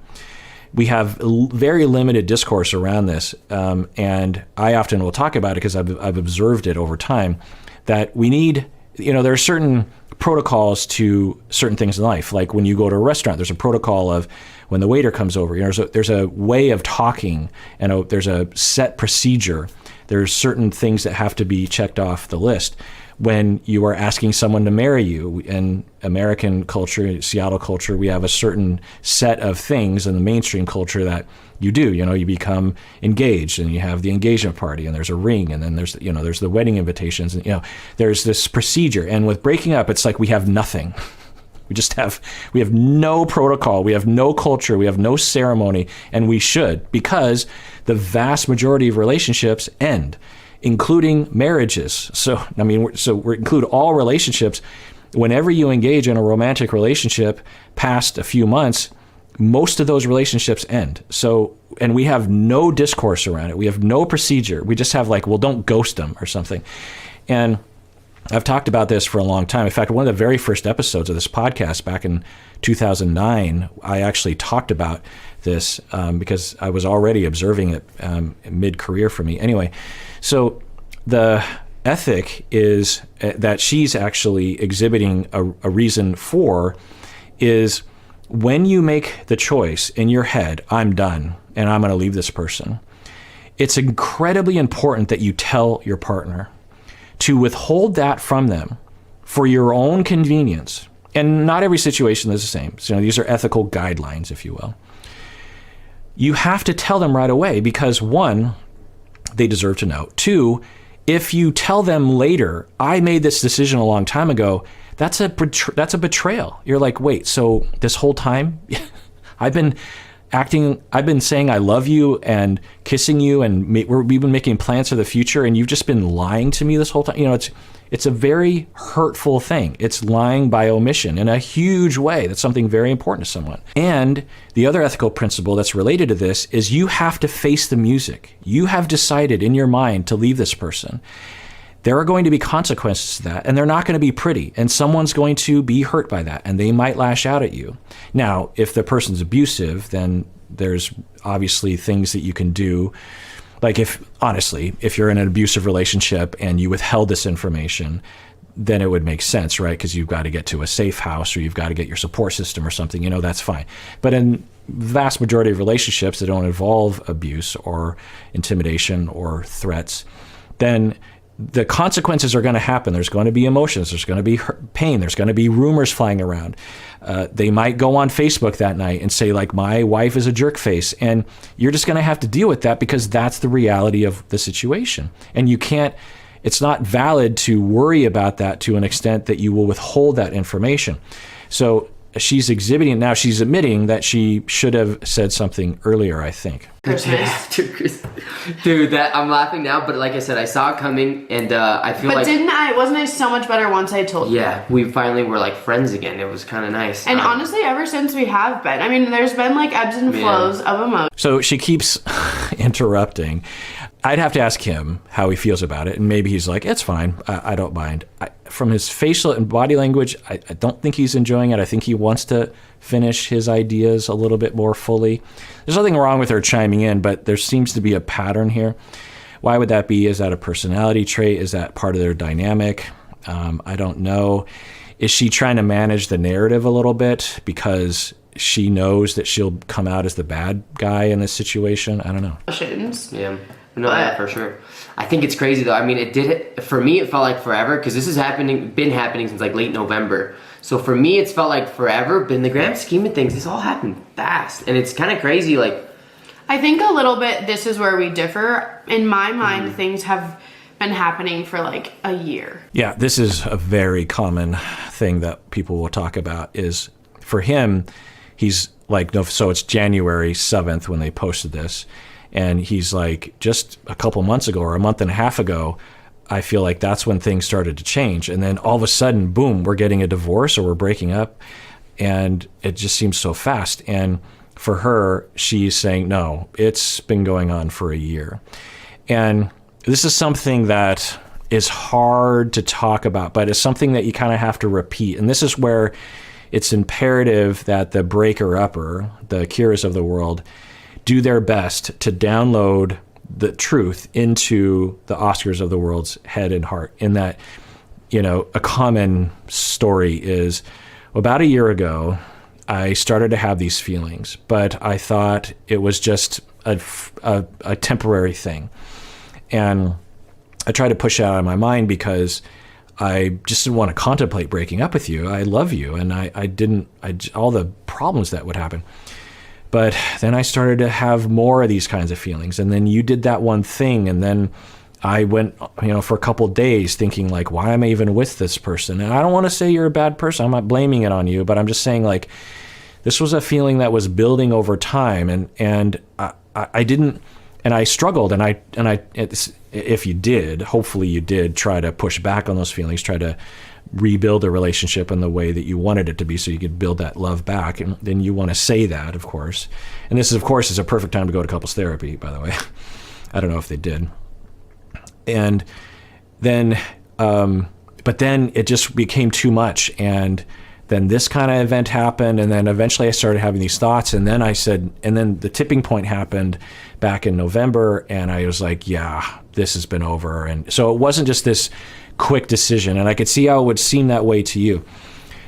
We have very limited discourse around this. And I often will talk about it because I've observed it over time, that we need, there are certain protocols to certain things in life. Like when you go to a restaurant, there's a protocol of when the waiter comes over, there's a way of talking, and there's a set procedure. There's certain things that have to be checked off the list. When you are asking someone to marry you, in American culture, Seattle culture, we have a certain set of things in the mainstream culture that you do. You become engaged, and you have the engagement party, and there's a ring, and then there's the wedding invitations, and there's this procedure. And with breaking up, it's like we have nothing. We have no protocol, we have no culture, we have no ceremony, and we should, because the vast majority of relationships end, including marriages. So we include all relationships. Whenever you engage in a romantic relationship past a few months, most of those relationships end. So, and we have no discourse around it. We have no procedure. We just have like, well, don't ghost them or something. And I've talked about this for a long time. In fact, one of the very first episodes of this podcast back in 2009, I actually talked about this because I was already observing it mid-career for me. Anyway, so the ethic is that she's actually exhibiting a reason for is when you make the choice in your head, I'm done and I'm going to leave this person, it's incredibly important that you tell your partner to withhold that from them for your own convenience. And not every situation is the same. So these are ethical guidelines, if you will. You have to tell them right away because, one, they deserve to know. Two, if you tell them later, I made this decision a long time ago, that's a betrayal. You're like, wait, so this whole time I've been saying I love you and kissing you, and we've been making plans for the future, and you've just been lying to me this whole time. It's a very hurtful thing. It's lying by omission in a huge way. That's something very important to someone. And the other ethical principle that's related to this is you have to face the music. You have decided in your mind to leave this person. There are going to be consequences to that, and they're not going to be pretty, and someone's going to be hurt by that, and they might lash out at you. Now, if the person's abusive, then there's obviously things that you can do. Like if you're in an abusive relationship and you withheld this information, then it would make sense, right? Because you've got to get to a safe house, or you've got to get your support system or something, that's fine. But in the vast majority of relationships that don't involve abuse or intimidation or threats, then the consequences are going to happen. There's going to be emotions. There's going to be pain. There's going to be rumors flying around. They might go on Facebook that night and say, like, my wife is a jerk face. And you're just going to have to deal with that because that's the reality of the situation. And it's not valid to worry about that to an extent that you will withhold that information. So she's exhibiting now. She's admitting that she should have said something earlier, I think. Christmas. Dude, I'm laughing now, but like I said, I saw it coming, and I feel like... But wasn't I so much better once I told you? Yeah, we finally were like friends again. It was kind of nice. And honestly, ever since we have been, there's been like ebbs and flows of emotion. So she keeps interrupting. I'd have to ask him how he feels about it, and maybe he's like, it's fine, I don't mind. From his facial and body language, I don't think he's enjoying it. I think he wants to finish his ideas a little bit more fully. There's nothing wrong with her chiming in, but there seems to be a pattern here. Why would that be? Is that a personality trait? Is that part of their dynamic? I don't know. Is she trying to manage the narrative a little bit because she knows that she'll come out as the bad guy in this situation? I don't know. Yeah, no, yeah, for sure. I think it's crazy though. I mean, for me, it felt like forever because this has been happening since like late November. So for me, it's felt like forever, but in the grand scheme of things, this all happened fast. And it's kind of crazy, like... I think a little bit, this is where we differ. In my mind, things have been happening for like a year. Yeah, this is a very common thing that people will talk about is, for him, he's like, no, so it's January 7th when they posted this. And he's like, just a couple months ago or a month and a half ago, I feel like that's when things started to change. And then all of a sudden, boom, we're getting a divorce or we're breaking up. And it just seems so fast. And for her, she's saying, no, it's been going on for a year. And this is something that is hard to talk about, but it's something that you kind of have to repeat. And this is where it's imperative that the breaker-upper, the Kyras of the world, do their best to download the truth into the Oscars of the world's head and heart. In that, you know, a common story is, about a year ago, I started to have these feelings, but I thought it was just a temporary thing. And I tried to push it out of my mind because I just didn't want to contemplate breaking up with you. I love you. And all the problems that would happen. But then I started to have more of these kinds of feelings. And then you did that one thing. And then I went, for a couple of days thinking like, why am I even with this person? And I don't want to say you're a bad person. I'm not blaming it on you, but I'm just saying like, this was a feeling that was building over time. And I didn't, and I struggled. And if you did, hopefully you did try to push back on those feelings, try to rebuild the relationship in the way that you wanted it to be so you could build that love back. And then you want to say that, of course. And this, of course, is a perfect time to go to couples therapy, by the way. I don't know if they did. And then, but then it just became too much. And then this kind of event happened. And then eventually I started having these thoughts. And then I said, and then the tipping point happened back in November. And I was like, yeah, this has been over. And so it wasn't just this quick decision. And I could see how it would seem that way to you.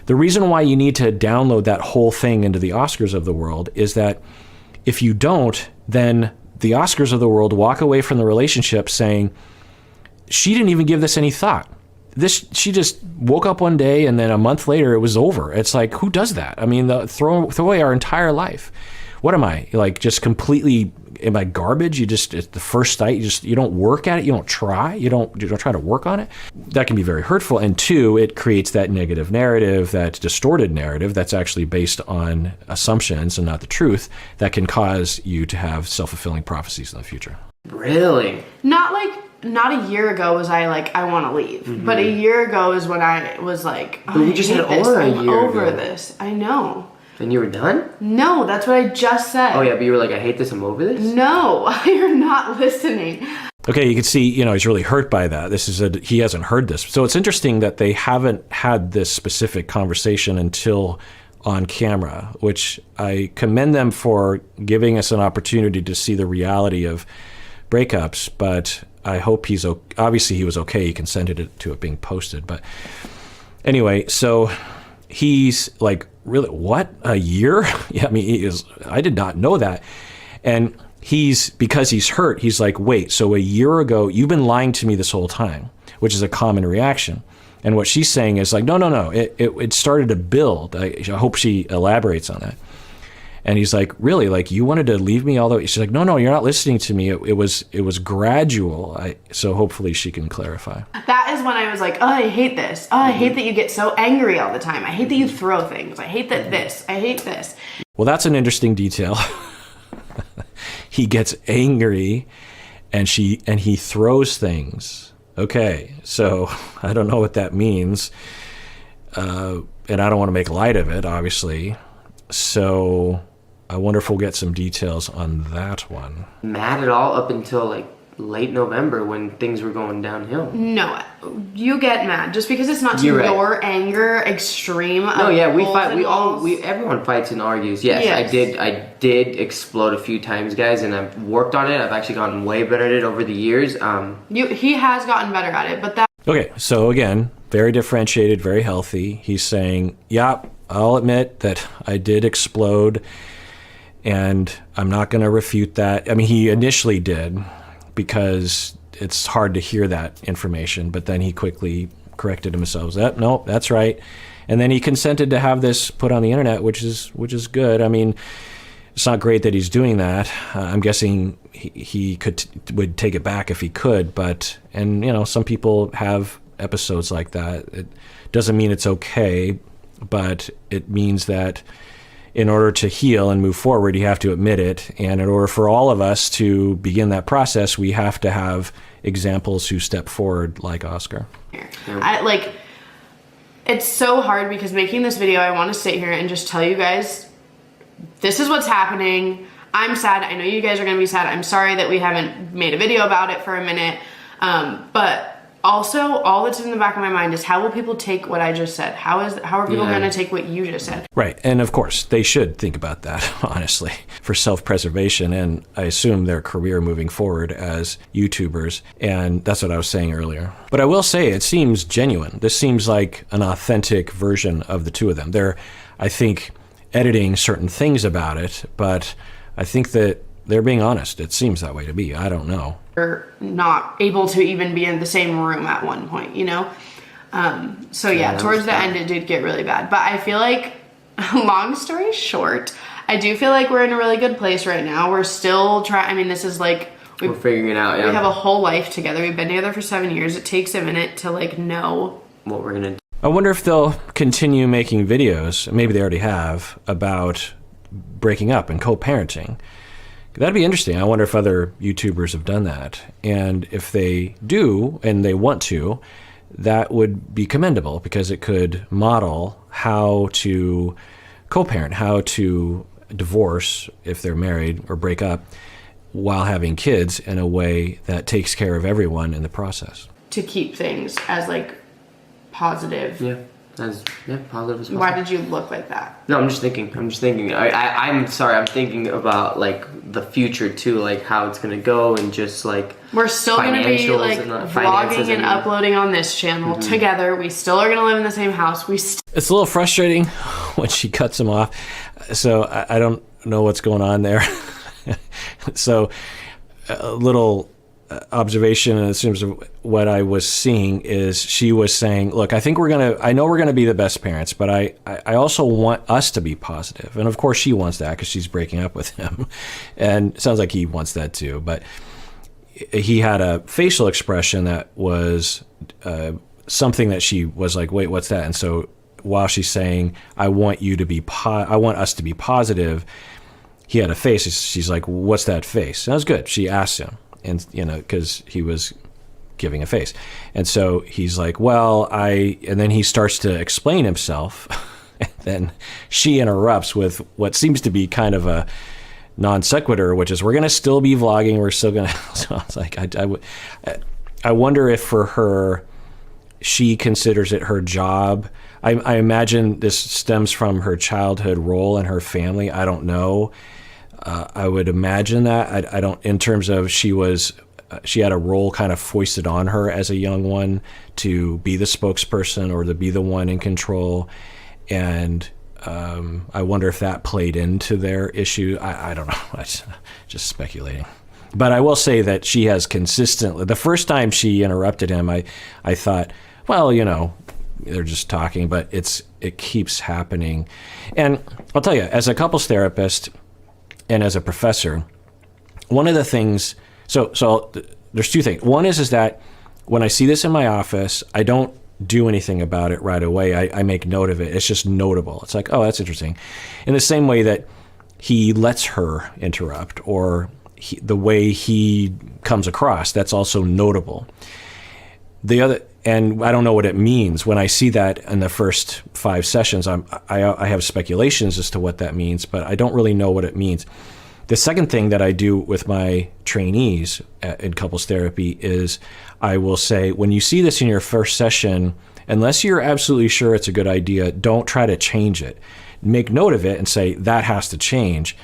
The reason why you need to download that whole thing into the Oscars of the world is that if you don't, then the Oscars of the world walk away from the relationship saying, she didn't even give this any thought. She just woke up one day and then a month later it was over. It's like, who does that? I mean, throw away our entire life. What am I, like, just completely, am I garbage? You just, at the first sight, you don't work at it. You don't try. You don't try to work on it. That can be very hurtful. And two, it creates that negative narrative, that distorted narrative that's actually based on assumptions and not the truth, that can cause you to have self-fulfilling prophecies in the future. Really? Not a year ago was I like, I want to leave. But a year ago is when I was like, oh, we just had over a year over ago. This. I know. And you were done? No, that's what I just said. Oh yeah, but you were like, I hate this, I'm over this? No, you're not listening. Okay, you can see, he's really hurt by that. He hasn't heard this. So it's interesting that they haven't had this specific conversation until on camera, which I commend them for giving us an opportunity to see the reality of breakups, but I hope obviously he was okay. He consented to it being posted. But anyway, so he's like, really, what? A year? Yeah, I mean, I did not know that. And because he's hurt, he's like, wait, so a year ago, you've been lying to me this whole time, which is a common reaction. And what she's saying is like, no, it started to build. I hope she elaborates on that. And he's like, really? Like, you wanted to leave me all the way? She's like, no, you're not listening to me. It was gradual. So hopefully she can clarify. That is when I was like, oh, I hate this. Oh, I hate that you get so angry all the time. I hate that you throw things. I hate that this. I hate this. Well, that's an interesting detail. He gets angry and he throws things. Okay, so I don't know what that means. And I don't want to make light of it, obviously. So I wonder if we'll get some details on that one. Mad at all up until like late November when things were going downhill. No, you get mad just because it's not to You're right. your anger extreme. No, yeah, we fight. Everyone fights and argues. Yes, Yes. I did explode a few times, guys, and I've worked on it. I've actually gotten way better at it over the years. He has gotten better at it, but that. Okay, so again, very differentiated, very healthy. He's saying, yeah, I'll admit that I did explode, and I'm not going to refute that. I mean, he initially did, because it's hard to hear that information, but then he quickly corrected himself. No, that's right. And then he consented to have this put on the internet, which is good. I mean, it's not great that he's doing that. I'm guessing he would take it back if he could, and some people have episodes like that. It doesn't mean it's okay, but it means that in order to heal and move forward, you have to admit it. And in order for all of us to begin that process, we have to have examples who step forward like Oscar. It's so hard because making this video, I want to sit here and just tell you guys, this is what's happening. I'm sad. I know you guys are going to be sad. I'm sorry that we haven't made a video about it for a minute. But also, all that's in the back of my mind is, how will people take what I just said? How are people going to take what you just said? Right. And of course, they should think about that, honestly, for self-preservation and I assume their career moving forward as YouTubers. And that's what I was saying earlier. But I will say it seems genuine. This seems like an authentic version of the two of them. They're, I think, editing certain things about it, but I think that they're being honest. It seems that way to me. I don't know. We're not able to even be in the same room at one point, So yeah, towards the end it did get really bad. But I feel like, long story short, I do feel like we're in a really good place right now. We're still trying. I mean, this is like we're figuring it out. Yeah. We have a whole life together. We've been together for 7 years. It takes a minute to know what we're gonna do. I wonder if they'll continue making videos, maybe they already have, about breaking up and co-parenting. That'd be interesting. I wonder if other YouTubers have done that. And if they do, and they want to, that would be commendable because it could model how to co-parent, how to divorce if they're married or break up while having kids in a way that takes care of everyone in the process. To keep things as positive. Yeah. Positive as well. Why did you look like that? No, I'm just thinking. I'm sorry. I'm thinking about the future too, how it's gonna go, and just we're still gonna be vlogging and uploading on this channel together. We still are gonna live in the same house. It's a little frustrating when she cuts him off. So I don't know what's going on there. So a little observation in terms of what I was seeing is she was saying, look, I know we're gonna be the best parents, but I also want us to be positive. And of course she wants that because she's breaking up with him. And it sounds like he wants that too. But he had a facial expression that was something that she was like, wait, what's that? And so while she's saying, I want us to be positive, he had a face. She's like, what's that face? And that was good. She asked him. And because he was giving a face, and so he's like, "Well, and then he starts to explain himself, and then she interrupts with what seems to be kind of a non sequitur, which is, "We're going to still be vlogging. We're still going to." So I was like, I wonder if for her, she considers it her job. I imagine this stems from her childhood role in her family. I don't know. I would imagine that. I don't, in terms of she had a role kind of foisted on her as a young one to be the spokesperson or to be the one in control. And I wonder if that played into their issue. I don't know. I'm just speculating. But I will say that she has consistently, the first time she interrupted him, I thought, well, they're just talking, but it keeps happening. And I'll tell you, as a couples therapist, and as a professor, one of the things, so there's two things. One is that when I see this in my office, I don't do anything about it right away. I make note of it. It's just notable. It's like, oh, that's interesting. In the same way that he lets her interrupt, or the way he comes across, that's also notable. And I don't know what it means. When I see that in the first 5 sessions, I have speculations as to what that means, but I don't really know what it means. The second thing that I do with my trainees in couples therapy is I will say, when you see this in your first session, unless you're absolutely sure it's a good idea, don't try to change it. Make note of it and say, that has to change,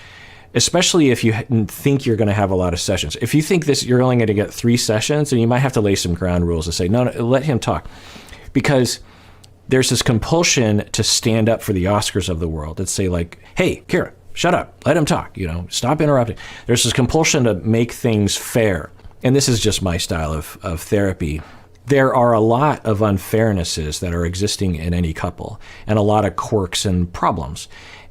especially if you think you're going to have a lot of sessions. If you think you're only going to get 3 sessions, then you might have to lay some ground rules and say, no, let him talk. Because there's this compulsion to stand up for the Oscars of the world and say, like, hey, Kyra, shut up, let him talk, stop interrupting. There's this compulsion to make things fair. And this is just my style of therapy. There are a lot of unfairnesses that are existing in any couple, and a lot of quirks and problems.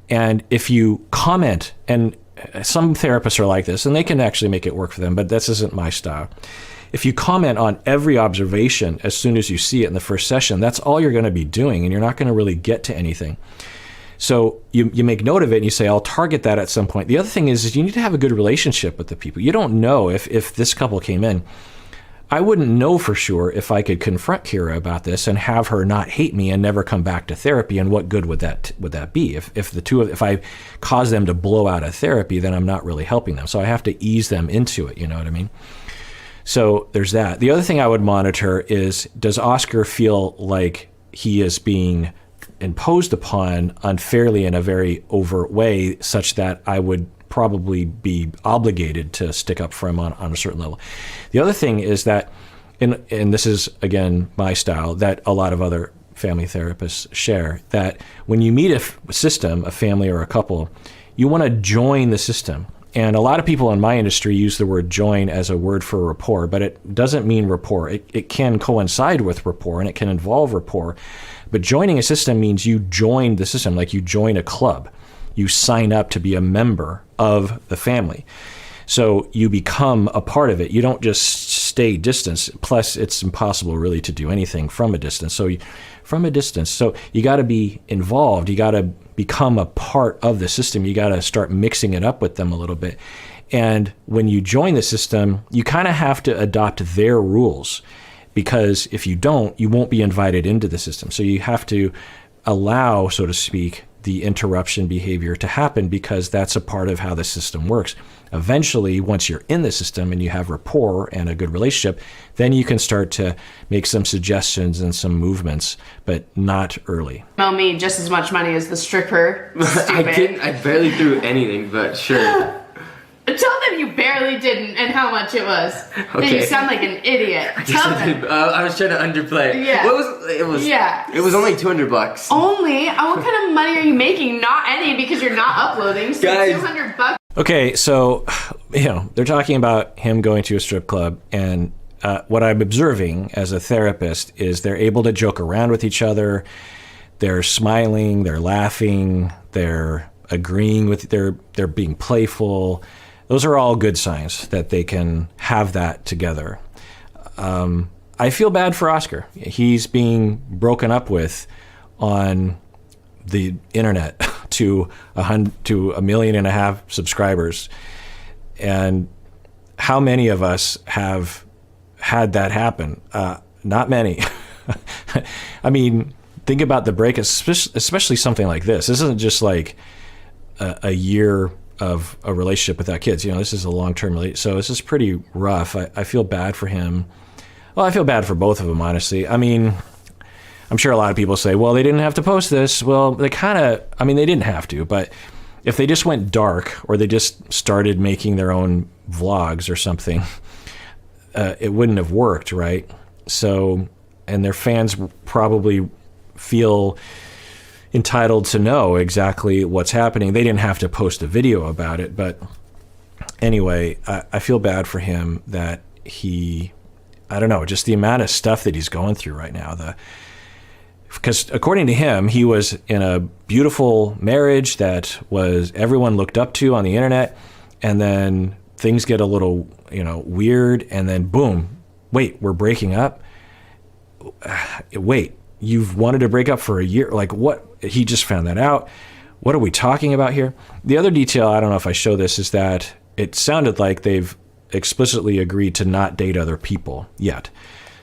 And if you comment, and some therapists are like this, and they can actually make it work for them, but this isn't my style. If you comment on every observation as soon as you see it in the first session, that's all you're going to be doing, and you're not going to really get to anything. So you make note of it and you say, I'll target that at some point. The other thing is you need to have a good relationship with the people. You don't know if this couple came in. I wouldn't know for sure if I could confront Kyra about this and have her not hate me and never come back to therapy, and what good would that be? If I cause them to blow out of therapy, then I'm not really helping them. So I have to ease them into it, you know what I mean? So there's that. The other thing I would monitor is, does Oscar feel like he is being imposed upon unfairly in a very overt way, such that I would probably be obligated to stick up for him on a certain level. The other thing is that, and this is, again, my style, that a lot of other family therapists share, that when you meet a system, a family or a couple, you want to join the system. And a lot of people in my industry use the word join as a word for rapport, but it doesn't mean rapport. It can coincide with rapport, and it can involve rapport. But joining a system means you join the system, like you join a club. You sign up to be a member of the family. So you become a part of it. You don't just stay distant. Plus, it's impossible really to do anything from a distance. So you got to be involved. You got to become a part of the system. You got to start mixing it up with them a little bit. And when you join the system, you kind of have to adopt their rules, because if you don't, you won't be invited into the system. So you have to allow, so to speak, the interruption behavior to happen, because that's a part of how the system works. Eventually, once you're in the system and you have rapport and a good relationship, then you can start to make some suggestions and some movements, but not early. Owe me just as much money as the stripper. Stupid. I barely threw anything, but sure. Tell them you barely didn't and how much it was. Okay. Then you sound like an idiot. Tell them. I was trying to underplay. Yeah. It was only $200. Only? What kind of money are you making? Not any, because you're not uploading. So Guys. $200. Okay, so they're talking about him going to a strip club, and what I'm observing as a therapist is they're able to joke around with each other. They're smiling, they're laughing, they're agreeing with, they're being playful. Those are all good signs that they can have that together. I feel bad for Oscar. He's being broken up with on the internet to 1.5 million subscribers. And how many of us have had that happen? Not many. I mean, think about the break, especially something like this. This isn't just like a year of a relationship without kids. This is a long-term relationship. So this is pretty rough. I feel bad for him. Well, I feel bad for both of them, honestly. I mean, I'm sure a lot of people say, well, they didn't have to post this. Well, they didn't have to, but if they just went dark, or they just started making their own vlogs or something, it wouldn't have worked, right? So, and their fans probably feel entitled to know exactly what's happening. They didn't have to post a video about it, but anyway, I feel bad for him that I don't know, just the amount of stuff that he's going through right now. Because according to him, he was in a beautiful marriage that everyone looked up to on the internet, and then things get a little, weird, and then boom, wait, we're breaking up? Wait, you've wanted to break up for a year? Like, what? He just found that out. What are we talking about here? The other detail, I don't know if I show this, is that it sounded like they've explicitly agreed to not date other people yet.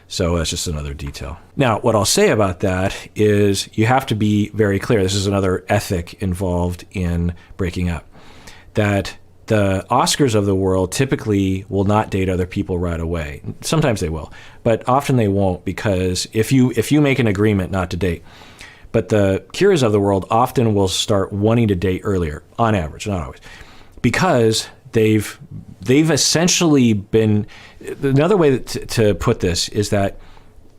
So that's just another detail. Now, what I'll say about that is you have to be very clear. This is another ethic involved in breaking up, that the Oscars of the world typically will not date other people right away. Sometimes they will, but often they won't, because if you make an agreement not to date. But the Kyras of the world often will start wanting to date earlier, on average, not always, because they've essentially been. Another way to put this is that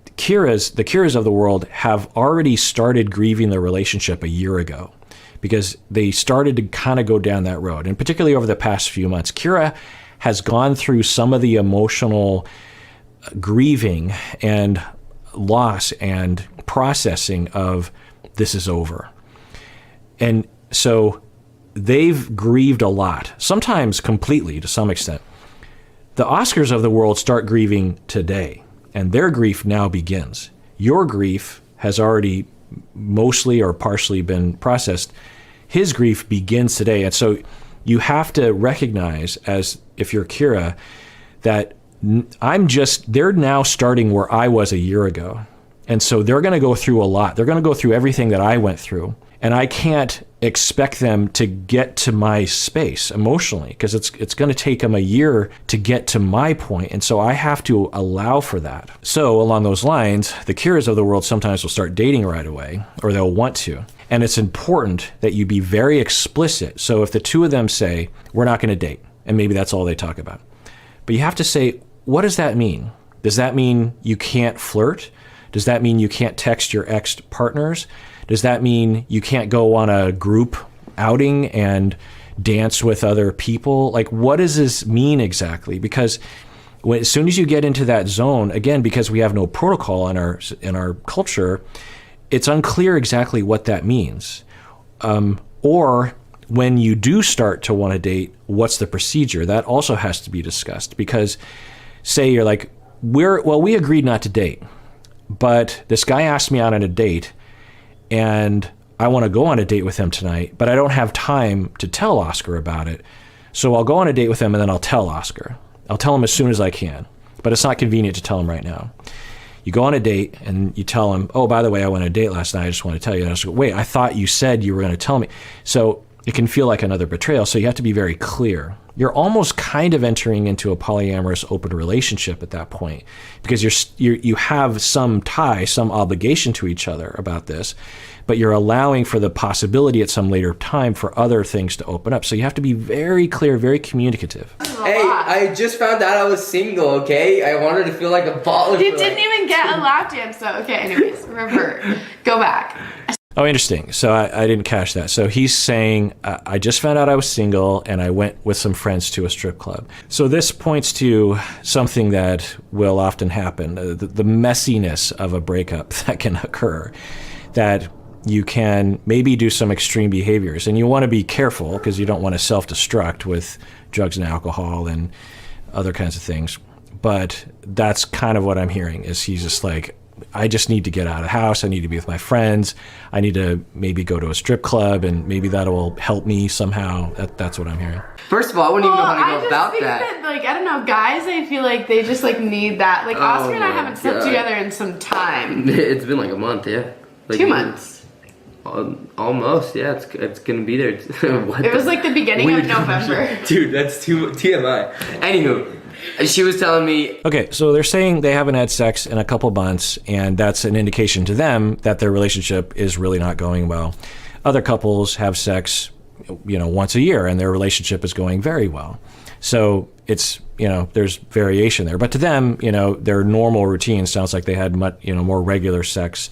the Kyras of the world have already started grieving their relationship a year ago, because they started to kind of go down that road. And particularly over the past few months, Kyra has gone through some of the emotional grieving and loss and processing of this is over. And so they've grieved a lot, sometimes completely to some extent. The Oscars of the world start grieving today, and their grief now begins. Your grief has already mostly or partially been processed. His grief begins today. And so you have to recognize, as if you're Kyra, that they're now starting where I was a year ago. And so they're going to go through a lot. They're going to go through everything that I went through. And I can't expect them to get to my space emotionally, because it's going to take them a year to get to my point. And so I have to allow for that. So along those lines, the Kyras of the world sometimes will start dating right away, or they'll want to. And it's important that you be very explicit. So if the two of them say, we're not going to date, and maybe that's all they talk about, but you have to say, what does that mean? Does that mean you can't flirt? Does that mean you can't text your ex-partners? Does that mean you can't go on a group outing and dance with other people? Like, what does this mean exactly? Because as soon as you get into that zone, again, because we have no protocol in our culture, it's unclear exactly what that means. Or when you do start to want to date, what's the procedure? That also has to be discussed. Because say you're like, we agreed not to date, but this guy asked me out on a date, and I want to go on a date with him tonight, but I don't have time to tell Oscar about it. So I'll go on a date with him, and then I'll tell Oscar. I'll tell him as soon as I can, but it's not convenient to tell him right now. You go on a date, and you tell him, oh, by the way, I went on a date last night. I just want to tell you. And I was like, wait, I thought you said you were going to tell me. So it can feel like another betrayal. So you have to be very clear. You're almost kind of entering into a polyamorous open relationship at that point, because you have some tie, some obligation to each other about this, but you're allowing for the possibility at some later time for other things to open up. So you have to be very clear, very communicative. Hey, I just found out I was single, okay? I wanted to feel like a baller. You didn't even get a lap dance though. Okay, anyways, revert. Go back. Oh, interesting. So I didn't catch that. So he's saying, I just found out I was single, and I went with some friends to a strip club. So this points to something that will often happen, the messiness of a breakup that can occur, that you can maybe do some extreme behaviors. And you want to be careful, because you don't want to self-destruct with drugs and alcohol and other kinds of things. But that's kind of what I'm hearing, is he's just like, I just need to get out of the house. I need to be with my friends. I need to maybe go to a strip club, and maybe that will help me somehow. That's what I'm hearing. First of all, I wouldn't even know how to go about that. Like, I don't know, guys, I feel like they just like need that. Like, Oscar and I haven't slept together in some time. It's been like a month, yeah. Like 2 months. Almost, yeah. It's gonna be there. It was like the beginning of November. Dude, that's too TMI. Anywho. She was telling me... Okay, so they're saying they haven't had sex in a couple months, and that's an indication to them that their relationship is really not going well. Other couples have sex, once a year, and their relationship is going very well. So it's, there's variation there. But to them, their normal routine sounds like they had much, more regular sex.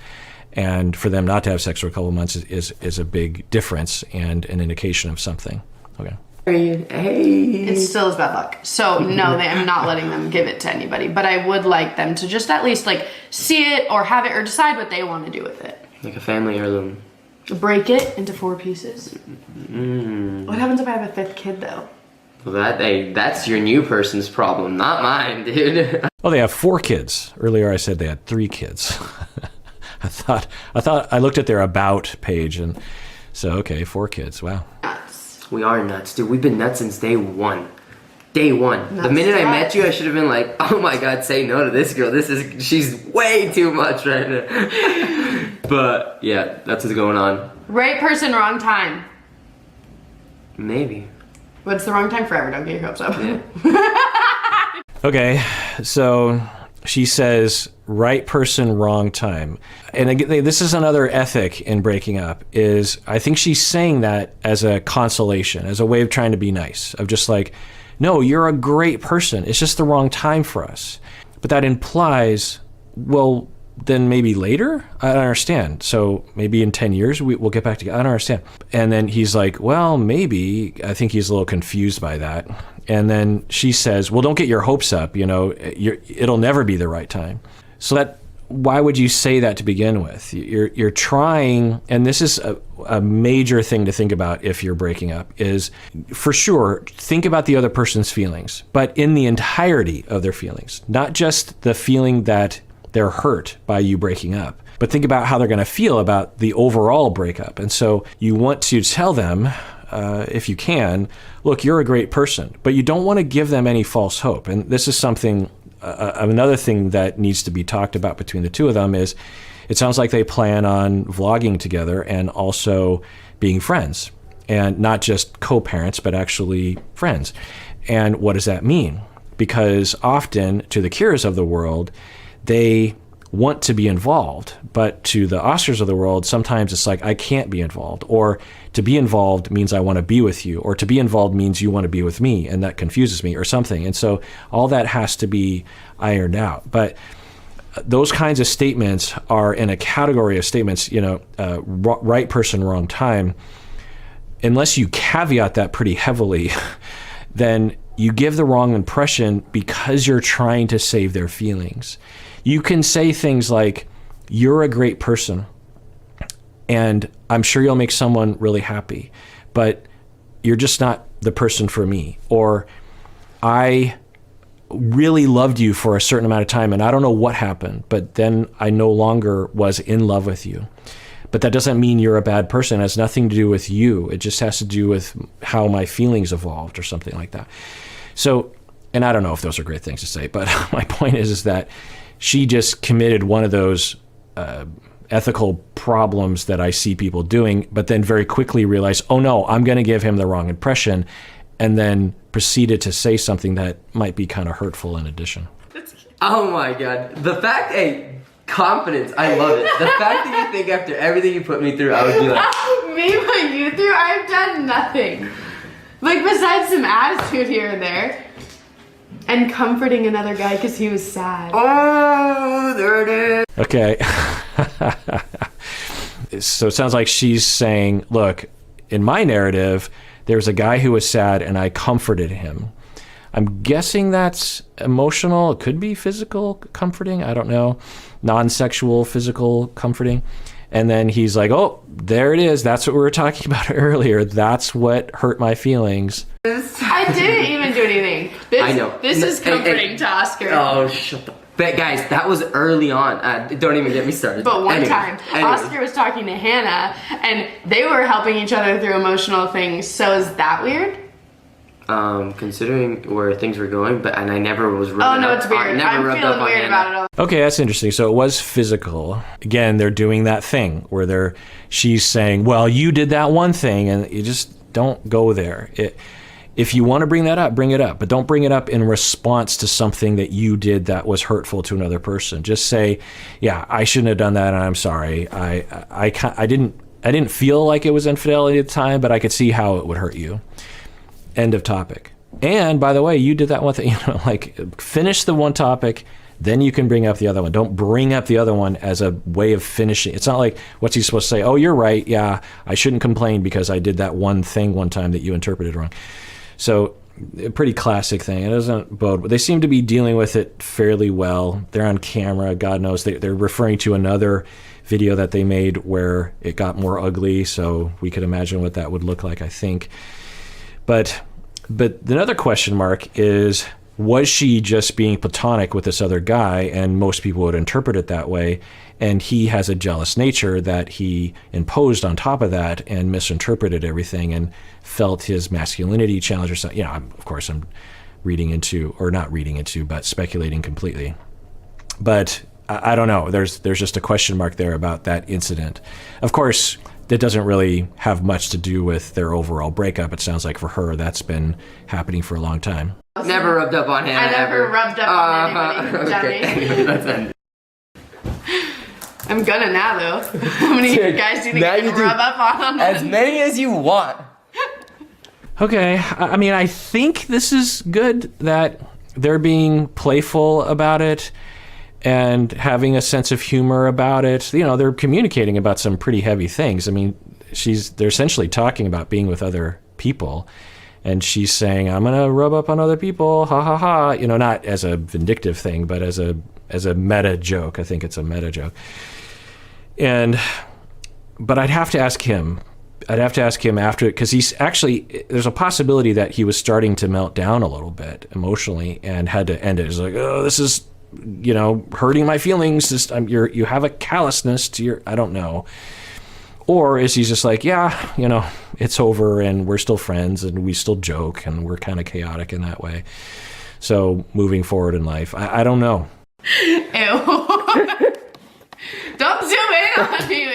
And for them not to have sex for a couple months is a big difference and an indication of something. Okay. Hey. It still is bad luck. So no, I'm not letting them give it to anybody. But I would like them to just at least like see it or have it or decide what they want to do with it. Like a family heirloom. Break it into 4 pieces. What happens if I have a 5th kid though? Well, that's your new person's problem, not mine, dude. Oh, they have 4 kids. Earlier I said they had 3 kids. I thought I looked at their about page, and so okay, 4 kids. Wow. We are nuts, dude. We've been nuts since day one. Day one. Nuts. The minute I met you, I should have been like, oh my god, say no to this girl. She's way too much right now. But yeah, that's what's going on. Right person, wrong time. Maybe. But it's the wrong time forever. Don't get your hopes up. Yeah. Okay, so she says, right person, wrong time. And again, this is another ethic in breaking up, is I think she's saying that as a consolation, as a way of trying to be nice, of just like, no, you're a great person. It's just the wrong time for us. But that implies, well, then maybe later? I don't understand. So maybe in 10 years we'll get back together. I don't understand. And then he's like, well, maybe. I think he's a little confused by that. And then she says, well, don't get your hopes up. It'll never be the right time. So why would you say that to begin with? You're trying, and this is a major thing to think about if you're breaking up, is for sure, think about the other person's feelings, but in the entirety of their feelings, not just the feeling that they're hurt by you breaking up, but think about how they're going to feel about the overall breakup. And so you want to tell them, if you can, look, you're a great person, but you don't want to give them any false hope. And this is something, another thing that needs to be talked about between the two of them is, it sounds like they plan on vlogging together and also being friends, and not just co-parents, but actually friends. And what does that mean? Because often to the Kyras of the world, they want to be involved, but to the Oscars of the world, sometimes it's like, I can't be involved, or to be involved means I want to be with you, or to be involved means you want to be with me, and that confuses me, or something. And so all that has to be ironed out. But those kinds of statements are in a category of statements, right person, wrong time. Unless you caveat that pretty heavily, then you give the wrong impression because you're trying to save their feelings. You can say things like, you're a great person, and I'm sure you'll make someone really happy, but you're just not the person for me. Or, I really loved you for a certain amount of time, and I don't know what happened, but then I no longer was in love with you. But that doesn't mean you're a bad person. It has nothing to do with you. It just has to do with how my feelings evolved or something like that. So, and I don't know if those are great things to say, but my point is that she just committed one of those ethical problems that I see people doing, but then very quickly realized, oh no, I'm going to give him the wrong impression, and then proceeded to say something that might be kind of hurtful in addition. Oh my God. The fact, confidence, I love it. The fact that you think after everything you put me through, I would be like... Me put you through? I've done nothing. Like, besides some attitude here and there. And comforting another guy because he was sad. Oh, there it is. Okay. So it sounds like she's saying, look, in my narrative, there's a guy who was sad and I comforted him. I'm guessing that's emotional. It could be physical comforting. I don't know. Non-sexual physical comforting. And then he's like, oh, there it is. That's what we were talking about earlier. That's what hurt my feelings. I didn't even do anything. I know. This is comforting to Oscar. Oh, shut the... But guys, that was early on. Don't even get me started. But one time, Oscar was talking to Hannah, and they were helping each other through emotional things. So is that weird? Considering where things were going, and I never was rubbed Oh no, it's weird. I'm feeling weird about it all. Okay, that's interesting. So it was physical. Again, they're doing that thing where she's saying, well, you did that one thing, and you just don't go there. If you want to bring that up, bring it up, but don't bring it up in response to something that you did that was hurtful to another person. Just say, yeah, I shouldn't have done that, and I'm sorry. I didn't feel like it was infidelity at the time, but I could see how it would hurt you. End of topic. And by the way, you did that one thing, finish the one topic, then you can bring up the other one. Don't bring up the other one as a way of finishing. It's not like, what's he supposed to say? Oh, you're right. Yeah, I shouldn't complain because I did that one thing one time that you interpreted wrong. So a pretty classic thing. It doesn't bode, but they seem to be dealing with it fairly well. They're on camera. God knows they're referring to another video that they made where it got more ugly. So we could imagine what that would look like, I think. But another question mark is, was she just being platonic with this other guy? And most people would interpret it that way. And he has a jealous nature that he imposed on top of that and misinterpreted everything and felt his masculinity challenged or something. Of course, I'm but speculating completely. But I don't know. There's just a question mark there about that incident. Of course, that doesn't really have much to do with their overall breakup. It sounds like for her, that's been happening for a long time. Never rubbed up on Hannah. I never rubbed up on anybody, Johnny. Let's end. I'm gonna now, though. How many guys do you think I can rub up on? As many as you want. Okay, I mean, I think this is good that they're being playful about it and having a sense of humor about it. You know, they're communicating about some pretty heavy things. I mean, they're essentially talking about being with other people, and she's saying, I'm gonna rub up on other people, ha ha ha. You know, not as a vindictive thing, but as a meta joke. I think it's a meta joke. But I'd have to ask him. After it, because there's a possibility that he was starting to melt down a little bit emotionally and had to end it. It's like, oh, this is, you know, hurting my feelings. You have a callousness to your, I don't know. Or is he just like, yeah, you know, it's over and we're still friends and we still joke and we're kind of chaotic in that way. So moving forward in life, I don't know. Ew. Don't zoom in on me.